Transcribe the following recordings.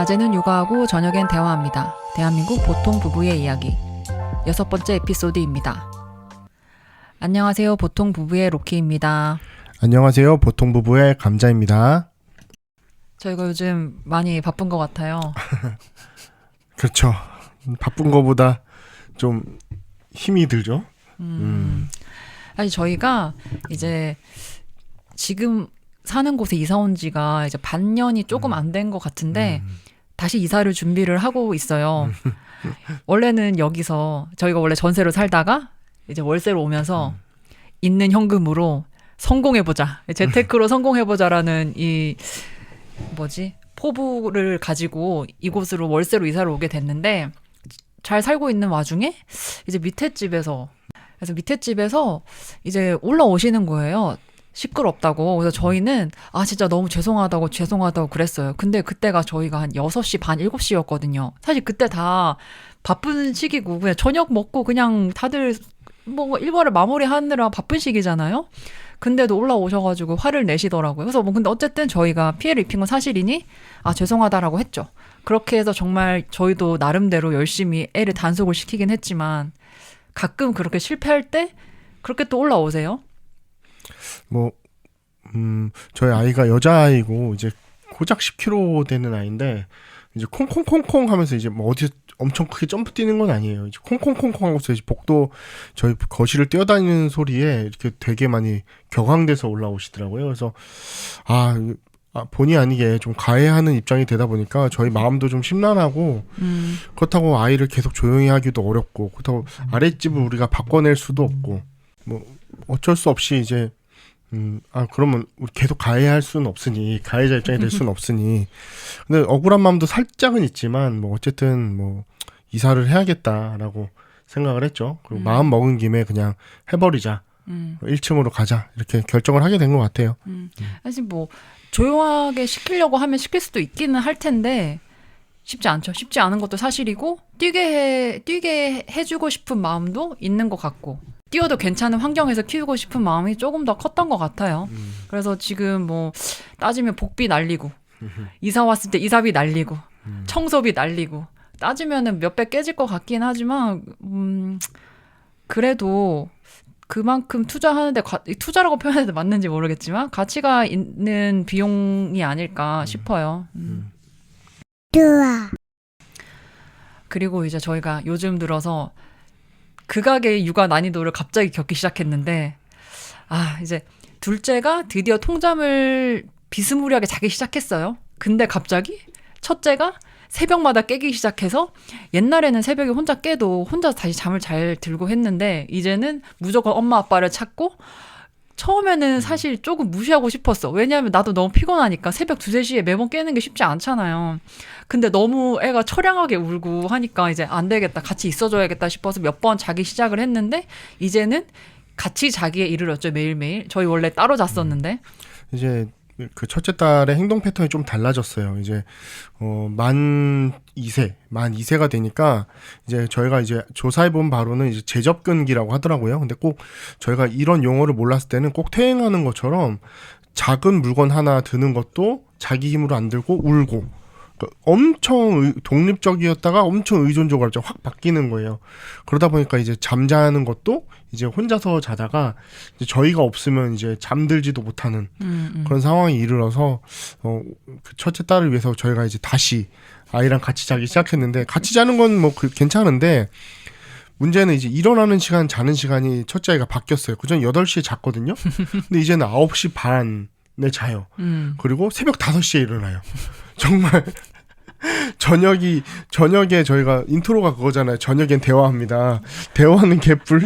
낮에는 육아하고 저녁엔 대화합니다. 대한민국 보통 부부의 이야기 6번째 에피소드입니다. 안녕하세요. 보통 부부의 로키입니다. 안녕하세요. 보통 부부의 감자입니다. 저희가 요즘 많이 바쁜 것 같아요. 그렇죠. 바쁜 거보다 좀 힘이 들죠. 아니 저희가 이제 지금 사는 곳에 이사 온 지가 이제 반년이 조금 안 된 것 같은데 다시 이사를 준비를 하고 있어요. 원래는 여기서 저희가 원래 전세로 살다가 이제 월세로 오면서 있는 현금으로 성공해보자. 재테크로 성공해보자라는 이 포부를 가지고 이곳으로 월세로 이사를 오게 됐는데 잘 살고 있는 와중에 이제 밑에 집에서 이제 올라오시는 거예요. 시끄럽다고. 그래서 저희는 진짜 너무 죄송하다고 그랬어요. 근데 그때가 저희가 한 6시 반 7시였거든요. 사실 그때 다 바쁜 시기고 그냥 저녁 먹고 그냥 다들 뭐 일과를 마무리하느라 바쁜 시기잖아요. 근데도 올라오셔가지고 화를 내시더라고요. 그래서 근데 어쨌든 저희가 피해를 입힌 건 사실이니 죄송하다라고 했죠. 그렇게 해서 정말 저희도 나름대로 열심히 애를 단속을 시키긴 했지만 가끔 그렇게 실패할 때 그렇게 또 올라오세요. 저희 아이가 여자아이고 이제 고작 10kg 되는 아이인데 이제 콩콩콩콩 하면서 이제 뭐 어디서 엄청 크게 점프 뛰는 건 아니에요. 이제 콩콩콩콩 하고서 이제 복도 저희 거실을 뛰어다니는 소리에 이렇게 되게 많이 격앙돼서 올라오시더라고요. 그래서 본의 아니게 좀 가해하는 입장이 되다 보니까 저희 마음도 좀 심란하고 그렇다고 아이를 계속 조용히 하기도 어렵고 그렇다고 아랫집을 우리가 바꿔낼 수도 없고 뭐 어쩔 수 없이 이제 그러면 우리 계속 가해할 수는 없으니 가해자 입장이 될 수는 없으니 근데 억울한 마음도 살짝은 있지만 뭐 어쨌든 뭐 이사를 해야겠다라고 생각을 했죠. 그리고 마음 먹은 김에 그냥 해버리자. 1층으로 가자 이렇게 결정을 하게 된 것 같아요. 사실 뭐 조용하게 시키려고 하면 시킬 수도 있기는 할 텐데 쉽지 않죠. 쉽지 않은 것도 사실이고 뛰게 해주고 싶은 마음도 있는 것 같고 뛰어도 괜찮은 환경에서 키우고 싶은 마음이 조금 더 컸던 것 같아요. 그래서 지금 뭐 따지면 복비 날리고 이사 왔을 때 이사비 날리고 청소비 날리고 따지면은 몇배 깨질 것 같긴 하지만 그래도 그만큼 투자하는데 투자라고 표현해도 맞는지 모르겠지만 가치가 있는 비용이 아닐까 싶어요. 그리고 이제 저희가 요즘 들어서 극악의 육아 난이도를 갑자기 겪기 시작했는데 이제 둘째가 드디어 통잠을 비스무리하게 자기 시작했어요. 근데 갑자기 첫째가 새벽마다 깨기 시작해서 옛날에는 새벽에 혼자 깨도 혼자 다시 잠을 잘 들고 했는데 이제는 무조건 엄마 아빠를 찾고 처음에는 사실 조금 무시하고 싶었어. 왜냐하면 나도 너무 피곤하니까 새벽 2, 3시에 매번 깨는 게 쉽지 않잖아요. 근데 너무 애가 처량하게 울고 하니까 이제 안 되겠다. 같이 있어줘야겠다 싶어서 몇 번 자기 시작을 했는데 이제는 같이 자기에 이르렀죠. 매일매일. 저희 원래 따로 잤었는데. 이제 그 첫째 딸의 행동 패턴이 좀 달라졌어요. 이제 만 2세가 되니까 이제 저희가 이제 조사해 본 바로는 이제 재접근기라고 하더라고요. 근데 꼭 저희가 이런 용어를 몰랐을 때는 꼭 퇴행하는 것처럼 작은 물건 하나 드는 것도 자기 힘으로 안 들고 울고 그러니까 엄청 독립적이었다가 엄청 의존적으로 확 바뀌는 거예요. 그러다 보니까 이제 잠자는 것도 이제 혼자서 자다가 이제 저희가 없으면 이제 잠들지도 못하는 그런 상황이 이르러서 그 첫째 딸을 위해서 저희가 이제 다시 아이랑 같이 자기 시작했는데 같이 자는 건 뭐 괜찮은데 문제는 이제 일어나는 시간 자는 시간이 첫째 아이가 바뀌었어요. 그전 8시에 잤거든요. 근데 이제는 9시 반에 자요. 그리고 새벽 5시에 일어나요. 정말 저녁에 저희가 인트로가 그거잖아요. 저녁엔 대화합니다. 대화는 개뿔.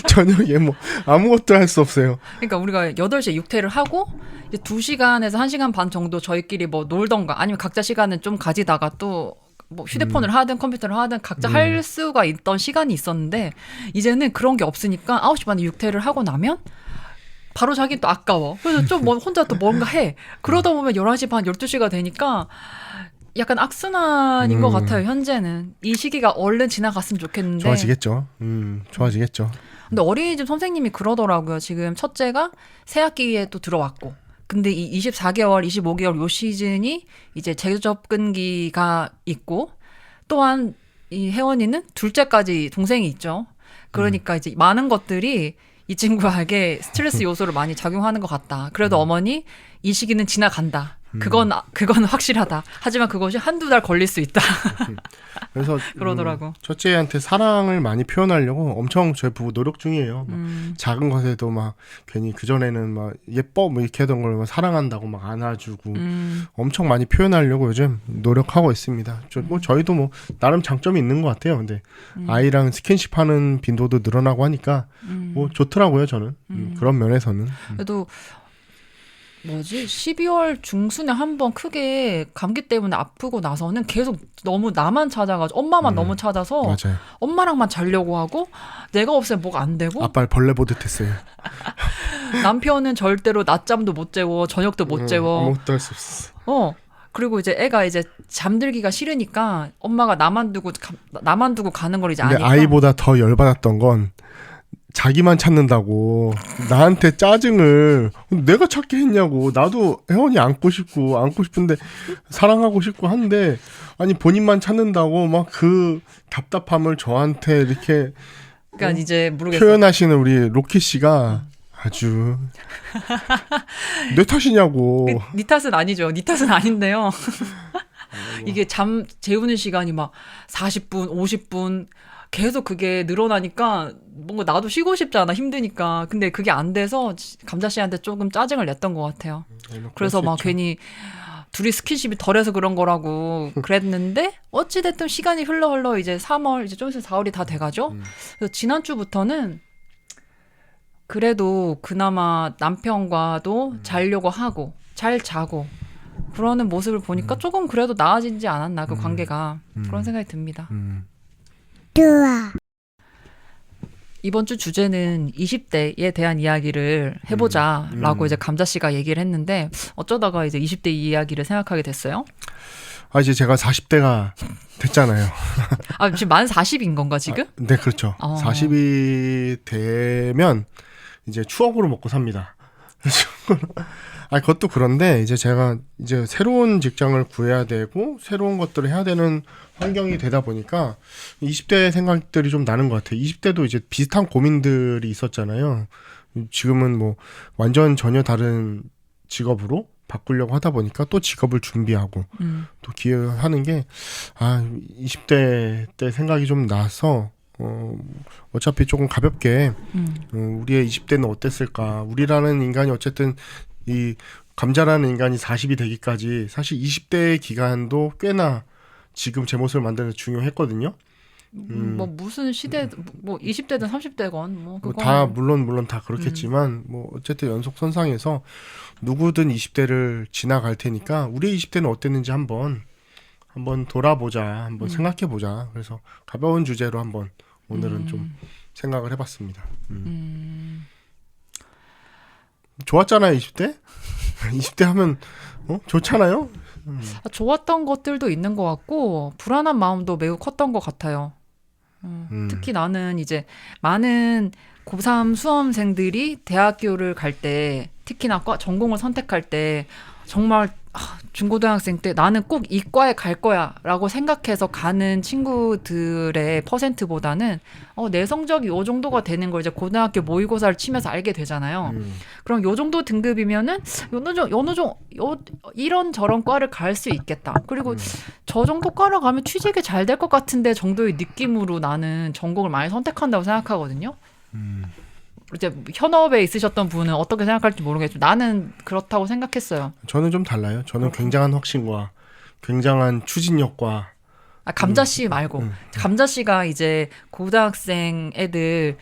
저녁에 뭐 아무것도 할 수 없어요. 그러니까 우리가 8시에 육퇴를 하고 이제 2시간에서 1시간 반 정도 저희끼리 뭐 놀던가 아니면 각자 시간은 좀 가지다가 또 뭐 휴대폰을 하든 컴퓨터를 하든 각자 할 수가 있던 시간이 있었는데 이제는 그런 게 없으니까 9시 반에 육퇴를 하고 나면 바로 자기 또 아까워. 그래서 좀 혼자 또 뭔가 해. 그러다 보면 11시 반 12시가 되니까 약간 악순환인 것 같아요. 현재는 이 시기가 얼른 지나갔으면 좋겠는데 좋아지겠죠. 좋아지겠죠. 근데 어린이집 선생님이 그러더라고요. 지금 첫째가 새 학기에 또 들어왔고 근데 이 24개월, 25개월 요 시즌이 이제 재접근기가 있고 또한 이 혜원이는 둘째까지 동생이 있죠. 그러니까 이제 많은 것들이 이 친구에게 스트레스 요소를 많이 작용하는 것 같다. 그래도 어머니 이 시기는 지나간다. 그건 확실하다. 하지만 그것이 한두 달 걸릴 수 있다. 그래서 그러더라고. 첫째한테 사랑을 많이 표현하려고 엄청 저희 부부 노력 중이에요. 막 작은 것에도 막 괜히 그전에는 막 예뻐 뭐 이렇게 하던 걸 막 사랑한다고 막 안아주고 엄청 많이 표현하려고 요즘 노력하고 있습니다. 저희도 뭐 나름 장점이 있는 것 같아요. 근데 아이랑 스킨십 하는 빈도도 늘어나고 하니까 뭐 좋더라고요, 저는. 그런 면에서는. 그래도 12월 중순에 한번 크게 감기 때문에 아프고 나서는 계속 너무 나만 찾아가지고 엄마만 너무 찾아서 맞아요. 엄마랑만 자려고 하고 내가 없으면 뭐가 안 되고 아빠를 벌레 보듯 했어요. 남편은 절대로 낮잠도 못 재워 저녁도 못 재워. 아무것도 할 수 없었어. 그리고 이제 애가 이제 잠들기가 싫으니까 엄마가 나만 두고 가는 걸 이제 근데 아니까. 아이보다 더 열받았던 건 자기만 찾는다고 나한테 짜증을 내가 찾게 했냐고. 나도 혜원이 안고 싶은데 사랑하고 싶고 한데 아니 본인만 찾는다고 막 그 답답함을 저한테 이렇게 그러니까 이제 모르겠어. 표현하시는 우리 로키 씨가 아주 내 탓이냐고. 네 탓은 아니죠. 네 탓은 아닌데요. 이게 잠 재우는 시간이 막 40분, 50분 계속 그게 늘어나니까 뭔가 나도 쉬고 싶잖아. 힘드니까. 근데 그게 안 돼서 감자 씨한테 조금 짜증을 냈던 것 같아요. 그래서 막 괜히 둘이 스킨십이 덜해서 그런 거라고 그랬는데 어찌됐든 시간이 흘러 이제 3월 이제 좀 있으면 4월이 다 돼가죠. 그래서 지난주부터는 그래도 그나마 남편과도 자려고 하고 잘 자고 그러는 모습을 보니까 조금 그래도 나아지지 않았나 그 관계가. 그런 생각이 듭니다. 좋아. 이번 주 주제는 20대에 대한 이야기를 해보자라고 이제 감자 씨가 얘기를 했는데 어쩌다가 이제 20대 이야기를 생각하게 됐어요? 이제 제가 40대가 됐잖아요. 지금 만 40인 건가 지금? 네, 그렇죠. 40이 되면 이제 추억으로 먹고 삽니다. 그것도 그런데 이제 제가 이제 새로운 직장을 구해야 되고 새로운 것들을 해야 되는 환경이 되다 보니까 20대 생각들이 좀 나는 것 같아요. 20대도 이제 비슷한 고민들이 있었잖아요. 지금은 뭐 완전 전혀 다른 직업으로 바꾸려고 하다 보니까 또 직업을 준비하고 또 기여하는 게 20대 때 생각이 좀 나서 어차피 조금 가볍게 우리의 20대는 어땠을까. 우리라는 인간이 어쨌든 이 감자라는 인간이 40이 되기까지 사실 20대의 기간도 꽤나 지금 제 모습을 만드는 데 중요했거든요. 뭐 무슨 시대 뭐 20대든 30대건 뭐 그거 다 물론 다 그렇겠지만 뭐 어쨌든 연속선상에서 누구든 20대를 지나갈 테니까 우리의 20대는 어땠는지 한번 돌아보자, 한번 생각해보자. 그래서 가벼운 주제로 한번 오늘은 좀 생각을 해봤습니다. 좋았잖아요, 20대? 20대 하면 좋잖아요. 좋았던 것들도 있는 것 같고 불안한 마음도 매우 컸던 것 같아요. 특히 나는 이제 많은 고3 수험생들이 대학교를 갈 때 특히나 전공을 선택할 때 정말 중고등학생 때 나는 꼭 이과에 갈 거야 라고 생각해서 가는 친구들의 퍼센트보다는 내 성적이 요 정도가 되는 걸 이제 고등학교 모의고사를 치면서 알게 되잖아요. 그럼 요 정도 등급이면은 이런 저런 과를 갈 수 있겠다. 그리고 저 정도 과를 가면 취직이 잘 될 것 같은데 정도의 느낌으로 나는 전공을 많이 선택한다고 생각하거든요. 이제 현업에 있으셨던 분은 어떻게 생각할지 모르겠지만 나는 그렇다고 생각했어요. 저는 좀 달라요. 저는 굉장한 확신과 굉장한 추진력과 감자 씨 말고 감자 씨가 이제 고등학생 애들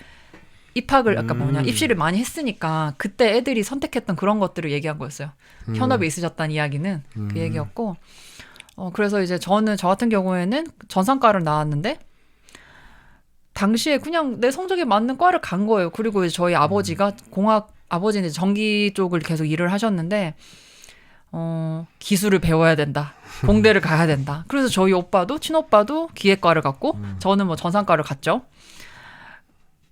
입학을 입시를 많이 했으니까 그때 애들이 선택했던 그런 것들을 얘기한 거였어요. 현업에 있으셨다는 이야기는 그 얘기였고 그래서 이제 저 같은 경우에는 전산과를 나왔는데 당시에 그냥 내 성적에 맞는 과를 간 거예요. 그리고 이제 저희 아버지가 아버지는 전기 쪽을 계속 일을 하셨는데 기술을 배워야 된다. 공대를 가야 된다. 그래서 저희 친오빠도 기계과를 갔고 저는 뭐 전산과를 갔죠.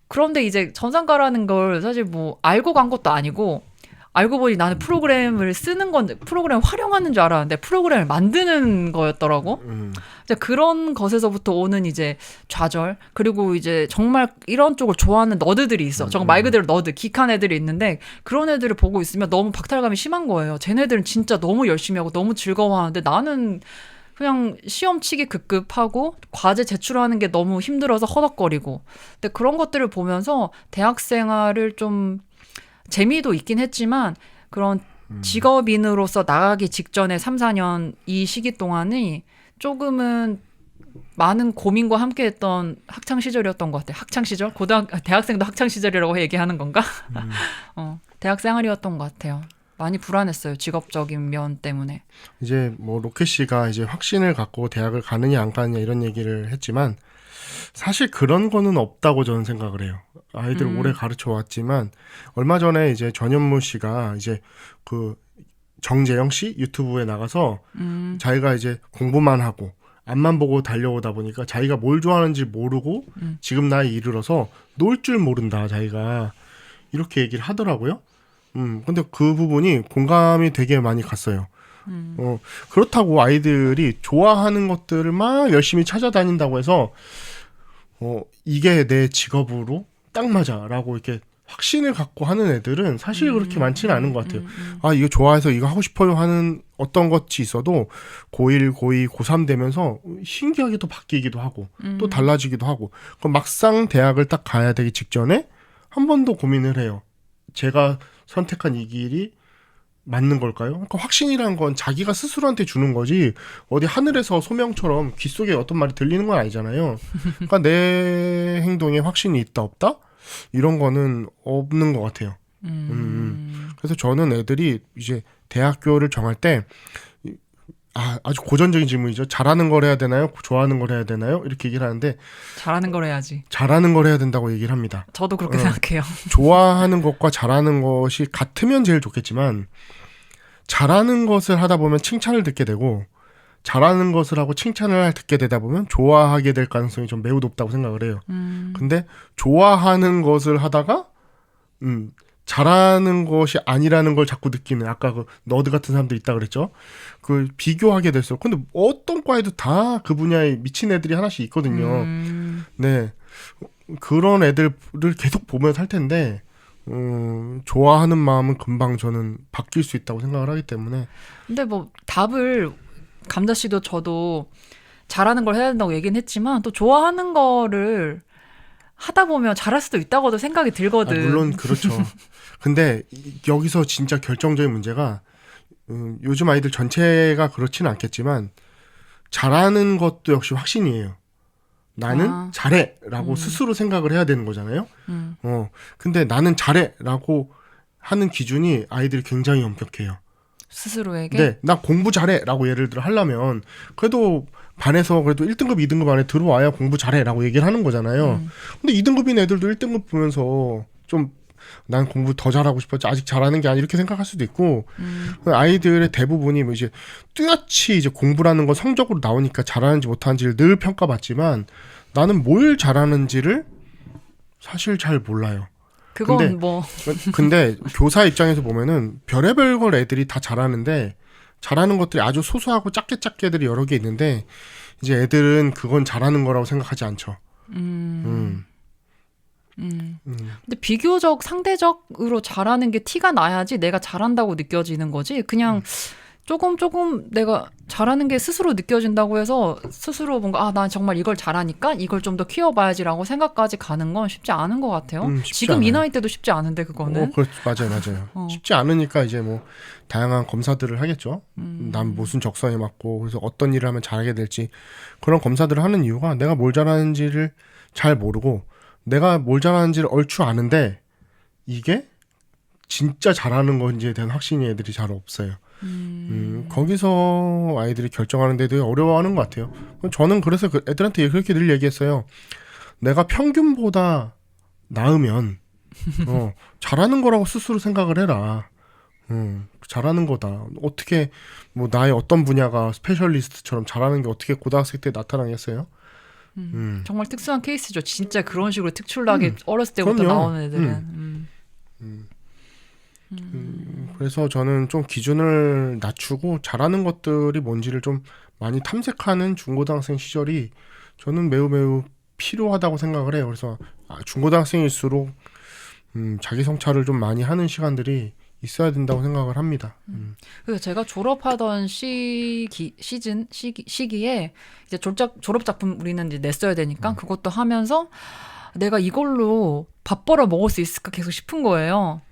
그런데 이제 전산과라는 걸 사실 뭐 알고 간 것도 아니고 알고 보니 나는 프로그램을 쓰는 건데 프로그램 활용하는 줄 알았는데 프로그램을 만드는 거였더라고. 이제 그런 것에서부터 오는 이제 좌절 그리고 이제 정말 이런 쪽을 좋아하는 너드들이 있어. 정말 말 그대로 너드 기칸 애들이 있는데 그런 애들을 보고 있으면 너무 박탈감이 심한 거예요. 쟤네들은 진짜 너무 열심히 하고 너무 즐거워하는데 나는 그냥 시험 치기 급급하고 과제 제출하는 게 너무 힘들어서 허덕거리고. 근데 그런 것들을 보면서 대학 생활을 좀 재미도 있긴 했지만 그런 직업인으로서 나가기 직전에 3, 4년 이 시기 동안이 조금은 많은 고민과 함께했던 학창 시절이었던 것 같아요. 학창 시절? 대학생도 학창 시절이라고 얘기하는 건가? 대학 생활이었던 것 같아요. 많이 불안했어요. 직업적인 면 때문에. 이제 뭐 로켓 씨가 이제 확신을 갖고 대학을 가느냐 안 가느냐 이런 얘기를 했지만 사실 그런 거는 없다고 저는 생각을 해요. 아이들 오래 가르쳐 왔지만 얼마 전에 이제 전현무 씨가 이제 그 정재영 씨 유튜브에 나가서 자기가 이제 공부만 하고 앞만 보고 달려오다 보니까 자기가 뭘 좋아하는지 모르고 지금 나이에 이르러서 놀 줄 모른다 자기가 이렇게 얘기를 하더라고요. 근데 그 부분이 공감이 되게 많이 갔어요. 그렇다고 아이들이 좋아하는 것들을 막 열심히 찾아다닌다고 해서 이게 내 직업으로 딱 맞아라고 이렇게 확신을 갖고 하는 애들은 사실 그렇게 많지는 않은 것 같아요. 아, 이거 좋아해서 이거 하고 싶어요 하는 어떤 것이 있어도 고1, 고2, 고3 되면서 신기하게 또 바뀌기도 하고 또 달라지기도 하고 그럼 막상 대학을 딱 가야 되기 직전에 한 번 더 고민을 해요. 제가 선택한 이 길이 맞는 걸까요? 그러니까 확신이란 건 자기가 스스로한테 주는 거지 어디 하늘에서 소명처럼 귓속에 어떤 말이 들리는 건 아니잖아요. 그러니까 내 행동에 확신이 있다 없다? 이런 거는 없는 것 같아요. 그래서 저는 애들이 이제 대학교를 정할 때 아주 고전적인 질문이죠. 잘하는 걸 해야 되나요? 좋아하는 걸 해야 되나요? 이렇게 얘기를 하는데 잘하는 걸 해야지. 잘하는 걸 해야 된다고 얘기를 합니다. 저도 그렇게 생각해요. 좋아하는 것과 잘하는 것이 같으면 제일 좋겠지만 잘하는 것을 하다 보면 칭찬을 듣게 되고 잘하는 것을 하고 칭찬을 듣게 되다 보면 좋아하게 될 가능성이 좀 매우 높다고 생각을 해요. 근데 좋아하는 것을 하다가 잘하는 것이 아니라는 걸 자꾸 느끼는 아까 그 너드 같은 사람들 있다 그랬죠. 그 비교하게 됐어. 근데 어떤 과에도 다 그 분야에 미친 애들이 하나씩 있거든요. 네, 그런 애들을 계속 보면 살 텐데 좋아하는 마음은 금방 저는 바뀔 수 있다고 생각을 하기 때문에. 근데 뭐 답을 감자 씨도 저도 잘하는 걸 해야 된다고 얘기는 했지만 또 좋아하는 거를 하다 보면 잘할 수도 있다고도 생각이 들거든. 물론 그렇죠. 근데 여기서 진짜 결정적인 문제가 요즘 아이들 전체가 그렇지는 않겠지만 잘하는 것도 역시 확신이에요. 나는 잘해라고 스스로 생각을 해야 되는 거잖아요. 근데 나는 잘해라고 하는 기준이 아이들이 굉장히 엄격해요. 스스로에게? 네, 나 공부 잘해라고 예를 들어 하려면 그래도 반에서 그래도 1등급, 2등급 안에 들어와야 공부 잘해라고 얘기를 하는 거잖아요. 근데 2등급인 애들도 1등급 보면서 좀 난 공부 더 잘하고 싶었지 아직 잘하는 게 아니 이렇게 생각할 수도 있고 아이들의 대부분이 뭐 이제 뚜렷이 이제 공부라는 건 성적으로 나오니까 잘하는지 못하는지를 늘 평가받지만 나는 뭘 잘하는지를 사실 잘 몰라요. 그건 근데, 뭐 근데 교사 입장에서 보면은 별의별 걸 애들이 다 잘하는데 잘하는 것들이 아주 소소하고 작게 작게들이 여러 개 있는데 이제 애들은 그건 잘하는 거라고 생각하지 않죠. 근데 비교적 상대적으로 잘하는 게 티가 나야지 내가 잘한다고 느껴지는 거지. 그냥 조금 내가 잘하는 게 스스로 느껴진다고 해서 스스로 뭔가 난 정말 이걸 잘하니까 이걸 좀 더 키워봐야지라고 생각까지 가는 건 쉽지 않은 것 같아요. 지금 이 나이 때도 쉽지 않은데 그거는. 맞아요. 쉽지 않으니까 이제 뭐 다양한 검사들을 하겠죠. 난 무슨 적성에 맞고 그래서 어떤 일을 하면 잘하게 될지 그런 검사들을 하는 이유가 내가 뭘 잘하는지를 잘 모르고 내가 뭘 잘하는지를 얼추 아는데 이게 진짜 잘하는 건지에 대한 확신이 애들이 잘 없어요. 거기서 아이들이 결정하는 데 되게 어려워하는 것 같아요. 저는 그래서 애들한테 그렇게 늘 얘기했어요. 내가 평균보다 나으면 잘하는 거라고 스스로 생각을 해라. 잘하는 거다. 어떻게 뭐 나의 어떤 분야가 스페셜리스트처럼 잘하는 게 어떻게 고등학생 때 나타나겠어요? 정말 특수한 케이스죠. 진짜 그런 식으로 특출나게 어렸을 때부터 그럼요. 나오는 애들은. 그래서 저는 좀 기준을 낮추고 잘하는 것들이 뭔지를 좀 많이 탐색하는 중고등학생 시절이 저는 매우 매우 필요하다고 생각을 해요. 그래서 중고등학생일수록 자기 성찰을 좀 많이 하는 시간들이 있어야 된다고 생각을 합니다. 그래서 제가 졸업하던 시기에 이제 졸업 작품 우리는 이제 냈어야 되니까 그것도 하면서 내가 이걸로 밥 벌어 먹을 수 있을까 계속 싶은 거예요.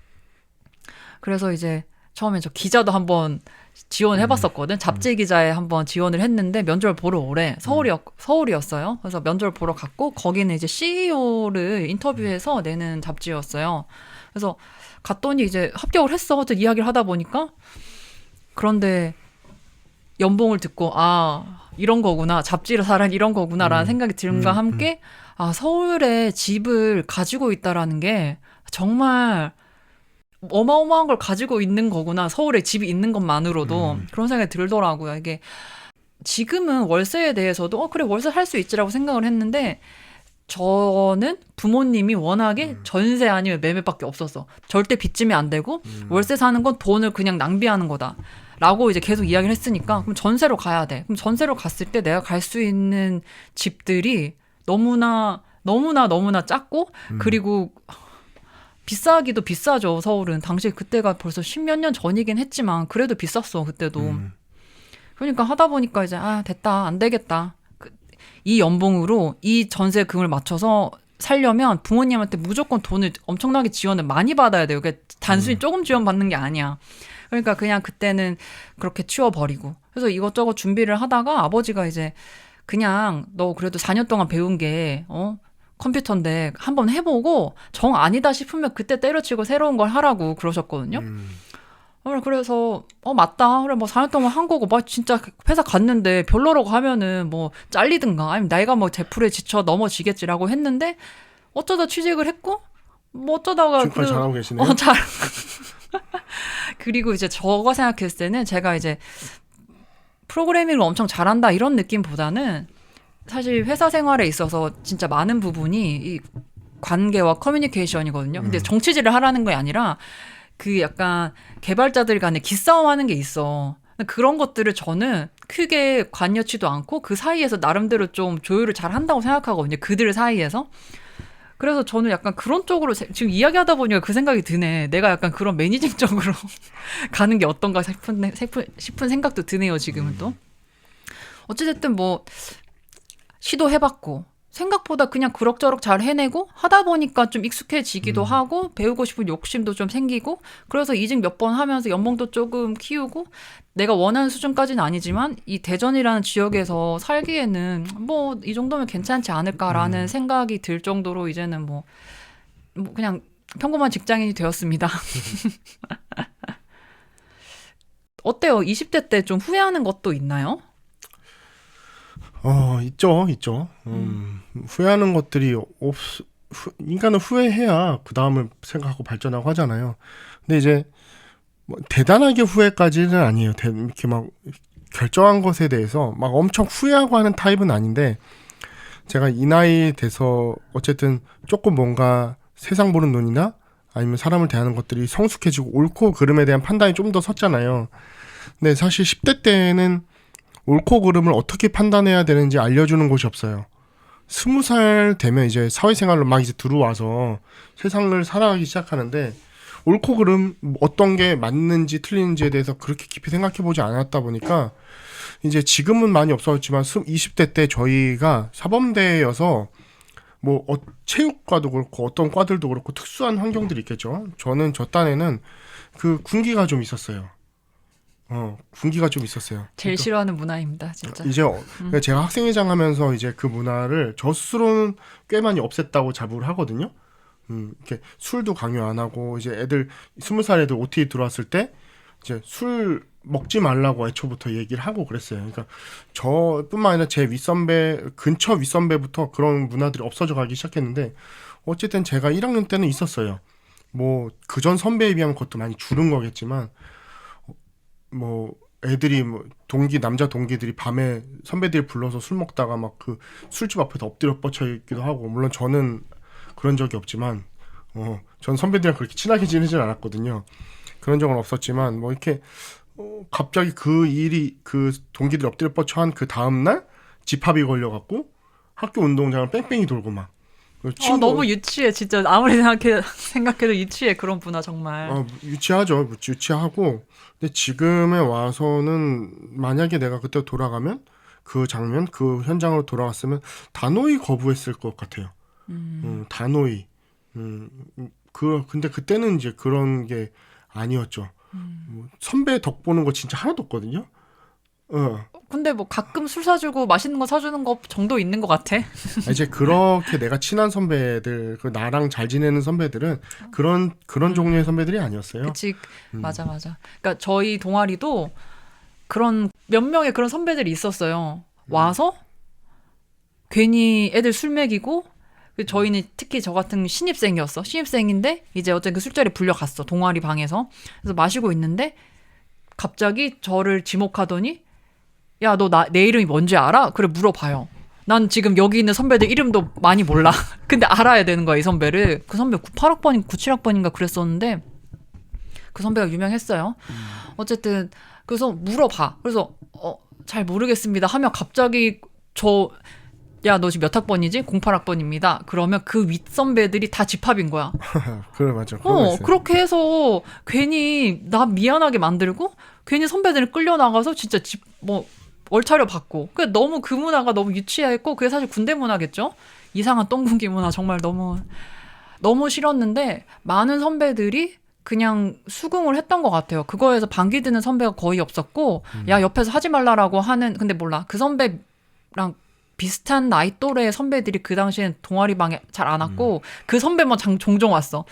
그래서 이제 처음에 저 기자도 한번 지원해봤었거든. 잡지 기자에 한번 지원을 했는데 면접 보러 오래. 서울이었어요. 그래서 면접 보러 갔고 거기는 이제 CEO를 인터뷰해서 내는 잡지였어요. 그래서 갔더니 이제 합격을 했어. 어쨌든 이야기를 하다 보니까. 그런데 연봉을 듣고 이런 거구나. 잡지를 사란 이런 거구나라는 생각이 들음과 함께 서울에 집을 가지고 있다라는 게 정말 어마어마한 걸 가지고 있는 거구나. 서울에 집이 있는 것만으로도 그런 생각이 들더라고요. 이게 지금은 월세에 대해서도 그래 월세 할 수 있지라고 생각을 했는데 저는 부모님이 워낙에 전세 아니면 매매밖에 없었어. 절대 빚지면 안 되고 월세 사는 건 돈을 그냥 낭비하는 거다. 라고 이제 계속 이야기를 했으니까 그럼 전세로 가야 돼. 그럼 전세로 갔을 때 내가 갈 수 있는 집들이 너무나 작고 그리고 비싸기도 비싸죠. 서울은. 당시 그때가 벌써 10몇 년 전이긴 했지만 그래도 비쌌어. 그때도. 그러니까 하다 보니까 이제 됐다. 안 되겠다. 이 연봉으로 이 전세금을 맞춰서 살려면 부모님한테 무조건 돈을 엄청나게 지원을 많이 받아야 돼요. 그게 단순히 조금 지원받는 게 아니야. 그러니까 그냥 그때는 그렇게 치워버리고. 그래서 이것저것 준비를 하다가 아버지가 이제 그냥 너 그래도 4년 동안 배운 게 컴퓨터인데 한번 해보고 정 아니다 싶으면 그때 때려치고 새로운 걸 하라고 그러셨거든요. 그래서 맞다. 그래 뭐 4년 동안 한 거고 막 진짜 회사 갔는데 별로라고 하면은 뭐 잘리든가 아니면 내가 뭐 제풀에 지쳐 넘어지겠지라고 했는데 어쩌다 취직을 했고 뭐 어쩌다가 지금까지 잘하고 계시네요. 그리고 이제 저가 생각했을 때는 제가 이제 프로그래밍을 엄청 잘한다 이런 느낌보다는 사실 회사 생활에 있어서 진짜 많은 부분이 이 관계와 커뮤니케이션이거든요. 근데 정치질을 하라는 게 아니라 그 약간 개발자들 간에 기싸움하는 게 있어. 그런 것들을 저는 크게 관여치도 않고 그 사이에서 나름대로 좀 조율을 잘 한다고 생각하거든요. 그들 사이에서. 그래서 저는 약간 그런 쪽으로 지금 이야기하다 보니까 그 생각이 드네. 내가 약간 그런 매니징 쪽으로 가는 게 어떤가 싶은 생각도 드네요. 지금은 또. 어찌됐든 뭐 시도해봤고 생각보다 그냥 그럭저럭 잘 해내고 하다 보니까 좀 익숙해지기도 하고 배우고 싶은 욕심도 좀 생기고 그래서 이직 몇 번 하면서 연봉도 조금 키우고 내가 원하는 수준까지는 아니지만 이 대전이라는 지역에서 살기에는 뭐 이 정도면 괜찮지 않을까라는 생각이 들 정도로 이제는 뭐 그냥 평범한 직장인이 되었습니다. 어때요? 20대 때 좀 후회하는 것도 있나요? 있죠. 후회하는 것들이 인간은 후회해야 그 다음을 생각하고 발전하고 하잖아요. 근데 이제 뭐 대단하게 후회까지는 아니에요. 이렇게 막 결정한 것에 대해서 막 엄청 후회하고 하는 타입은 아닌데 제가 이 나이 돼서 어쨌든 조금 뭔가 세상 보는 눈이나 아니면 사람을 대하는 것들이 성숙해지고 옳고 그름에 대한 판단이 좀 더 섰잖아요. 근데 사실 10대 때는 옳고 그름을 어떻게 판단해야 되는지 알려주는 곳이 없어요. 20살 되면 이제 사회생활로 막 이제 들어와서 세상을 살아가기 시작하는데 옳고 그름 어떤 게 맞는지 틀리는지에 대해서 그렇게 깊이 생각해보지 않았다 보니까 이제 지금은 많이 없어졌지만 20대 때 저희가 사범대여서 뭐 체육과도 그렇고 어떤 과들도 그렇고 특수한 환경들이 있겠죠. 저는 저 딴에는 그 군기가 좀 있었어요. 군기가 좀 있었어요. 제일 싫어하는 문화입니다, 진짜. 이제 제가 학생회장 하면서 이제 그 문화를 저 스스로는 꽤 많이 없앴다고 자부를 하거든요. 이렇게 술도 강요 안 하고 이제 애들 20살 애들 OT 들어왔을 때 이제 술 먹지 말라고 애초부터 얘기를 하고 그랬어요. 그러니까 저뿐만 아니라 제 근처 윗선배부터 그런 문화들이 없어져 가기 시작했는데 어쨌든 제가 1학년 때는 있었어요. 뭐 그전 선배에 비하면 그것도 많이 줄은 거겠지만 뭐 애들이 뭐 남자 동기들이 밤에 선배들이 불러서 술 먹다가 막 그 술집 앞에서 엎드려 뻗쳐 있기도 하고 물론 저는 그런 적이 없지만 전 선배들이랑 그렇게 친하게 지내진 않았거든요. 그런 적은 없었지만 뭐 이렇게 갑자기 그 일이 그 동기들 엎드려 뻗쳐한 그 다음날 집합이 걸려갖고 학교 운동장을 뺑뺑이 돌고 막 너무 유치해 진짜 아무리 생각해도 유치해 그런 문화 정말. 유치하죠. 유치하고 근데 지금에 와서는 만약에 내가 그때 돌아가면 그 장면 그 현장으로 돌아갔으면 단호히 거부했을 것 같아요. 단호히. 근데 그때는 이제 그런 게 아니었죠. 선배 덕 보는 거 진짜 하나도 없거든요. 근데 뭐 가끔 술 사주고 맛있는 거 사주는 거 정도 있는 것 같아. 이제 그렇게 내가 친한 선배들, 그 나랑 잘 지내는 선배들은 그런 종류의 선배들이 아니었어요. 그치. 맞아. 그러니까 저희 동아리도 그런 몇 명의 그런 선배들이 있었어요. 와서 괜히 애들 술 먹이고 저희는 특히 저 같은 신입생이었어. 신입생인데 이제 어쨌든 그 술자리 불려갔어. 동아리 방에서. 그래서 마시고 있는데 갑자기 저를 지목하더니 야, 너 내 이름이 뭔지 알아? 그래 물어봐요. 난 지금 여기 있는 선배들 이름도 많이 몰라. 근데 알아야 되는 거야, 이 선배를. 그 선배 98학번인가 97학번인가 그랬었는데 그 선배가 유명했어요. 어쨌든 그래서 물어봐. 그래서 잘 모르겠습니다 하면 갑자기 야, 너 지금 몇 학번이지? 08학번입니다. 그러면 그 윗선배들이 다 집합인 거야. 그래, 맞아. 그런 거 있어요. 그렇게 해서 괜히 나 미안하게 만들고 괜히 선배들을 끌려나가서 진짜 월차려 받고. 너무 그 문화가 너무 유치했고 그게 사실 군대 문화겠죠? 이상한 똥군기 문화 정말 너무 너무 싫었는데 많은 선배들이 그냥 수긍을 했던 것 같아요. 그거에서 반기 드는 선배가 거의 없었고 야, 옆에서 하지 말라라고 하는 근데 몰라. 그 선배랑 비슷한 나이 또래의 선배들이 그 당시엔 동아리 방에 잘 안 왔고 그 선배만 종종 왔어.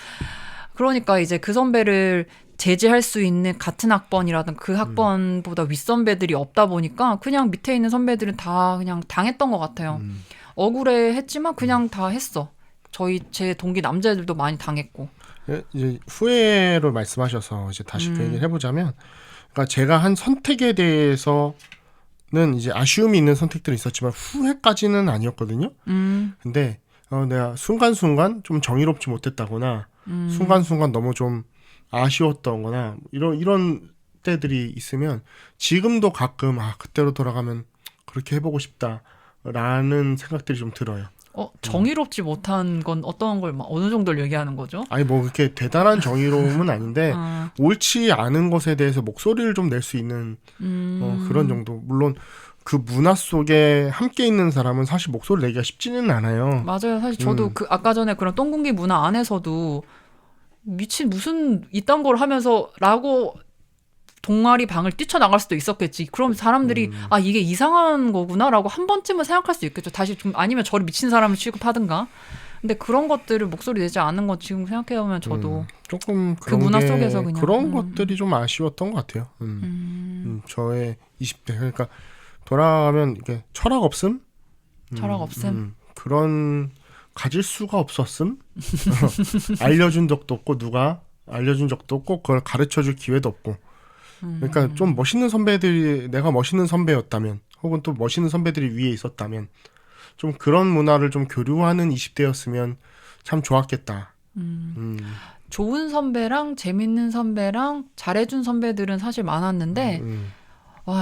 그러니까 이제 그 선배를 제지할 수 있는 같은 학번이라든 그 학번보다 윗선배들이 없다 보니까 그냥 밑에 있는 선배들은 다 그냥 당했던 것 같아요. 억울해 했지만 그냥 다 했어. 제 동기 남자애들도 많이 당했고. 이제 후회를 말씀하셔서 이제 다시 그 얘기를 해보자면, 그러니까 제가 한 선택에 대해서는 이제 아쉬움이 있는 선택들이 있었지만 후회까지는 아니었거든요. 근데 내가 순간순간 좀 정의롭지 못했다거나 순간순간 너무 좀 아쉬웠던거나 이런 때들이 있으면 지금도 가끔 그때로 돌아가면 그렇게 해보고 싶다라는 생각들이 좀 들어요. 정의롭지 못한 건 어떤 걸 어느 정도를 얘기하는 거죠? 아니 뭐 그렇게 대단한 정의로움은 아닌데 옳지 않은 것에 대해서 목소리를 좀 낼 수 있는 그런 정도. 물론 그 문화 속에 함께 있는 사람은 사실 목소리를 내기가 쉽지는 않아요. 맞아요. 사실 저도 아까 전에 그런 똥군기 문화 안에서도 미친 무슨 이딴 걸 하면서 라고 동아리 방을 뛰쳐나갈 수도 있었겠지. 그럼 사람들이 이게 이상한 거구나라고 한 번쯤은 생각할 수 있겠죠. 다시 좀 아니면 저를 미친 사람을 취급하든가. 근데 그런 것들을 목소리 내지 않은 거 지금 생각해보면 저도 조금 그 문화 속에서 그냥 그런 것들이 좀 아쉬웠던 것 같아요. 저의 20대 그러니까 돌아가면 이게 철학 없음? 철학 없음? 그런 가질 수가 없었음? 알려준 적도 없고 누가 알려준 적도 없고 그걸 가르쳐줄 기회도 없고 그러니까 좀 멋있는 선배들이 내가 멋있는 선배였다면 혹은 또 멋있는 선배들이 위에 있었다면 좀 그런 문화를 좀 교류하는 20대였으면 참 좋았겠다. 좋은 선배랑 재밌는 선배랑 잘해준 선배들은 사실 많았는데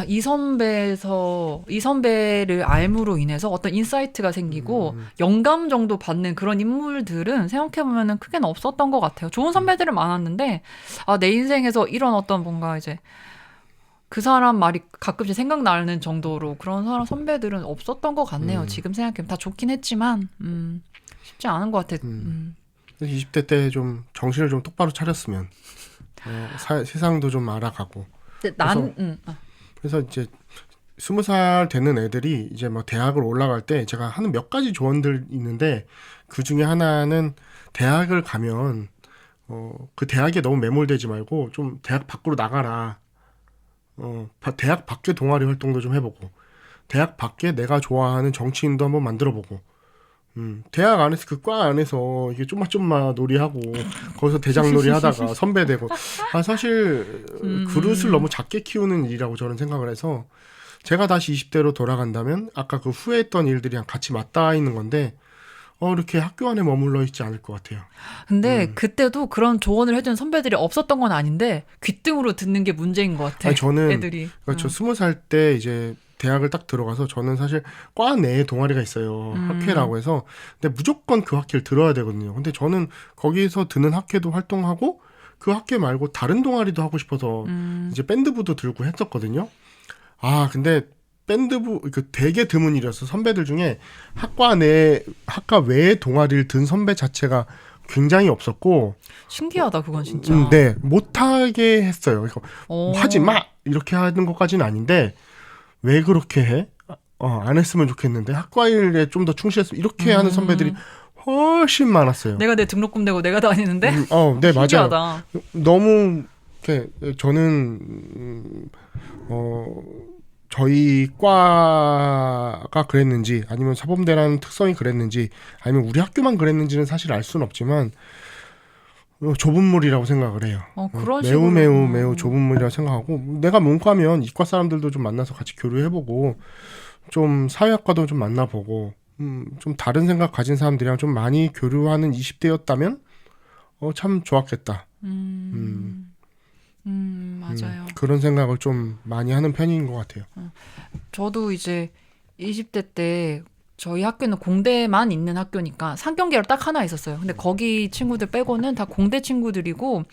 이 선배를 알므로 인해서 어떤 인사이트가 생기고 영감 정도 받는 그런 인물들은 생각해보면 크게는 없었던 것 같아요. 좋은 선배들은 많았는데 내 인생에서 이런 어떤 뭔가 이제 그 사람 말이 가끔씩 생각나는 정도로 그런 선배들은 없었던 것 같네요. 지금 생각해보면 다 좋긴 했지만 쉽지 않은 것 같아요. 20대 때 좀 정신을 좀 똑바로 차렸으면 세상도 좀 알아가고 그래서 이제 20살 되는 애들이 이제 뭐 대학을 올라갈 때 제가 하는 몇 가지 조언들 있는데 그 중에 하나는 대학을 가면 그 대학에 너무 매몰되지 말고 좀 대학 밖으로 나가라. 대학 밖에 동아리 활동도 좀 해보고 대학 밖에 내가 좋아하는 정치인도 한번 만들어보고 대학 안에서 그 과 안에서 이게 좀마 놀이하고 거기서 대장놀이 하다가 선배 되고 사실 그릇을 너무 작게 키우는 일이라고 저는 생각을 해서 제가 다시 20대로 돌아간다면 아까 그 후회했던 일들이랑 같이 맞닿아 있는 건데 이렇게 학교 안에 머물러 있지 않을 것 같아요. 근데 그때도 그런 조언을 해준 선배들이 없었던 건 아닌데 귀등으로 듣는 게 문제인 것 같아. 아니, 저는 애들이. 그러니까 저 20살 때 이제 대학을 딱 들어가서 저는 사실 과 내에 동아리가 있어요. 학회라고 해서. 근데 무조건 그 학회를 들어야 되거든요. 근데 저는 거기서 드는 학회도 활동하고 그 학회 말고 다른 동아리도 하고 싶어서 이제 밴드부도 들고 했었거든요. 근데 밴드부 되게 드문 일이었어. 선배들 중에 학과 외에 동아리를 든 선배 자체가 굉장히 없었고. 신기하다 그건 진짜. 네, 못하게 했어요. 그러니까 오. 하지 마 이렇게 하는 것까지는 아닌데 왜 그렇게 해? 안 했으면 좋겠는데 학과 일에 좀 더 충실했으면 이렇게 하는 선배들이 훨씬 많았어요. 내가 내 등록금 내고 내가 다니는데. 네 맞아요. 신기하다. 너무 이렇게 저는 저희 과가 그랬는지 아니면 사범대라는 특성이 그랬는지 아니면 우리 학교만 그랬는지는 사실 알 수는 없지만 좁은 물이라고 생각을 해요. 그런 매우 식으로. 매우 매우 좁은 물이라고 생각하고 내가 문과면 이과 사람들도 좀 만나서 같이 교류해보고 좀 사회학과도 좀 만나보고 좀 다른 생각 가진 사람들이랑 좀 많이 교류하는 20대였다면 참 좋았겠다. 맞아요. 그런 생각을 좀 많이 하는 편인 것 같아요. 저도 이제 20대 때 저희 학교는 공대만 있는 학교니까 상경계열 딱 하나 있었어요. 근데 거기 친구들 빼고는 다 공대 친구들이고,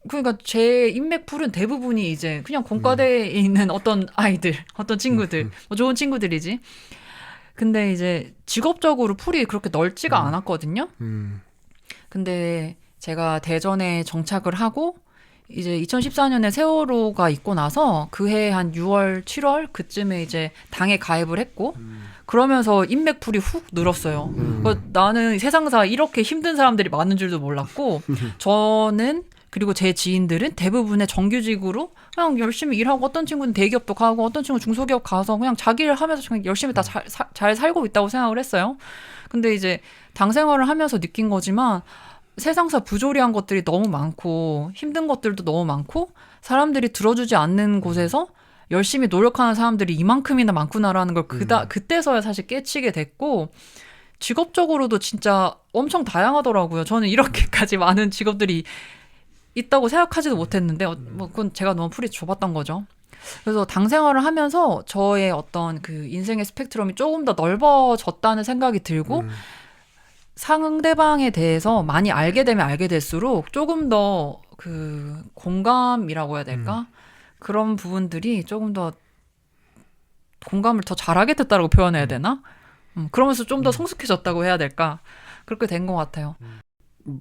그러니까 제 인맥풀은 대부분이 이제 그냥 공과대에 있는 어떤 아이들, 어떤 친구들, 뭐 좋은 친구들이지. 근데 이제 직업적으로 풀이 그렇게 넓지가 않았거든요. 근데 제가 대전에 정착을 하고 이제 2014년에 세월호가 있고 나서 그해 한 6월, 7월 그쯤에 이제 당에 가입을 했고 그러면서 인맥풀이 훅 늘었어요. 그러니까 나는 세상사 이렇게 힘든 사람들이 많은 줄도 몰랐고 저는 그리고 제 지인들은 대부분의 정규직으로 그냥 열심히 일하고 어떤 친구는 대기업도 가고 어떤 친구는 중소기업 가서 그냥 자기 일 하면서 그냥 열심히 다 잘 살고 있다고 생각을 했어요. 근데 이제 당 생활을 하면서 느낀 거지만 세상사 부조리한 것들이 너무 많고 힘든 것들도 너무 많고 사람들이 들어주지 않는 곳에서 열심히 노력하는 사람들이 이만큼이나 많구나라는 걸 그때서야 사실 깨치게 됐고 직업적으로도 진짜 엄청 다양하더라고요. 저는 이렇게까지 많은 직업들이 있다고 생각하지도 못했는데 뭐 그건 제가 너무 풀이 좁았던 거죠. 그래서 당 생활을 하면서 저의 어떤 그 인생의 스펙트럼이 조금 더 넓어졌다는 생각이 들고 상대방에 대해서 많이 알게 되면 알게 될수록 조금 더 그 공감이라고 해야 될까? 그런 부분들이 조금 더 공감을 더 잘하게 됐다고 표현해야 되나? 그러면서 좀 더 성숙해졌다고 해야 될까? 그렇게 된 것 같아요.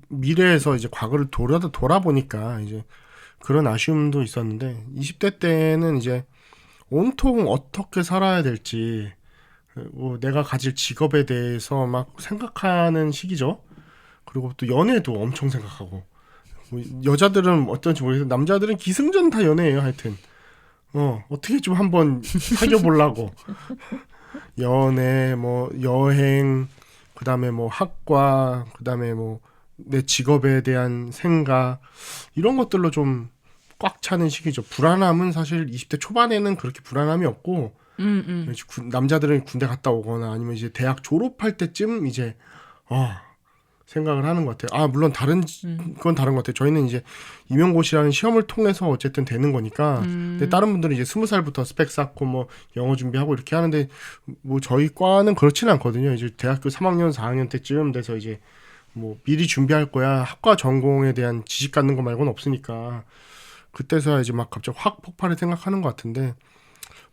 미래에서 이제 과거를 돌아보니까 이제 그런 아쉬움도 있었는데 20대 때는 이제 온통 어떻게 살아야 될지 내가 가질 직업에 대해서 막 생각하는 시기죠. 그리고 또 연애도 엄청 생각하고 여자들은 어떤지 모르겠는데 남자들은 기승전 다 연애해요. 하여튼 어떻게 좀 한번 사귀어 보려고 연애 뭐 여행 그다음에 뭐 학과 그다음에 뭐 내 직업에 대한 생각 이런 것들로 좀 꽉 차는 시기죠. 불안함은 사실 20대 초반에는 그렇게 불안함이 없고 남자들은 군대 갔다 오거나 아니면 이제 대학 졸업할 때쯤 이제 생각을 하는 것 같아요. 물론 그건 다른 것 같아요. 저희는 이제 임용고시라는 시험을 통해서 어쨌든 되는 거니까. 근데 다른 분들은 이제 20살부터 스펙 쌓고 뭐 영어 준비하고 이렇게 하는데 뭐 저희 과는 그렇지는 않거든요. 이제 대학교 3학년, 4학년 때쯤 돼서 이제 뭐 미리 준비할 거야. 학과 전공에 대한 지식 갖는 거 말고는 없으니까. 그때서야 이제 막 갑자기 확 폭발을 생각하는 것 같은데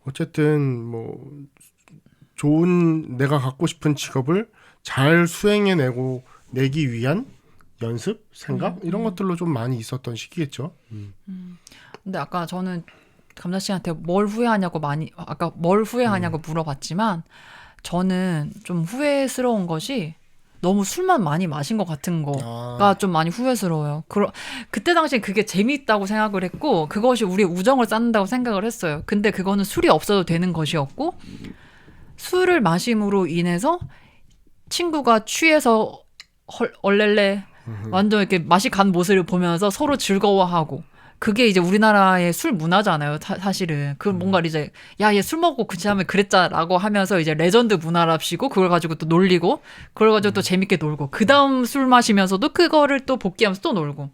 어쨌든 뭐 좋은 내가 갖고 싶은 직업을 잘 내기 위한 연습, 생각 이런 것들로 좀 많이 있었던 시기겠죠. 근데 아까 저는 감자 씨한테 뭘 후회하냐고 아까 뭘 후회하냐고 물어봤지만 저는 좀 후회스러운 것이 너무 술만 많이 마신 것 같은 거가 좀 많이 후회스러워요. 그때 당시에 그게 재미있다고 생각을 했고 그것이 우리의 우정을 쌓는다고 생각을 했어요. 근데 그거는 술이 없어도 되는 것이었고 술을 마심으로 인해서 친구가 취해서 얼렐레 완전 이렇게 맛이 간 모습을 보면서 서로 즐거워하고 그게 이제 우리나라의 술 문화잖아요. 사실은 그 뭔가 이제 야 얘 술 먹고 그치 하면 그랬자라고 하면서 이제 레전드 문화랍시고 그걸 가지고 또 놀리고 그걸 가지고 또 재밌게 놀고 그 다음 술 마시면서도 그거를 또 복귀하면서 또 놀고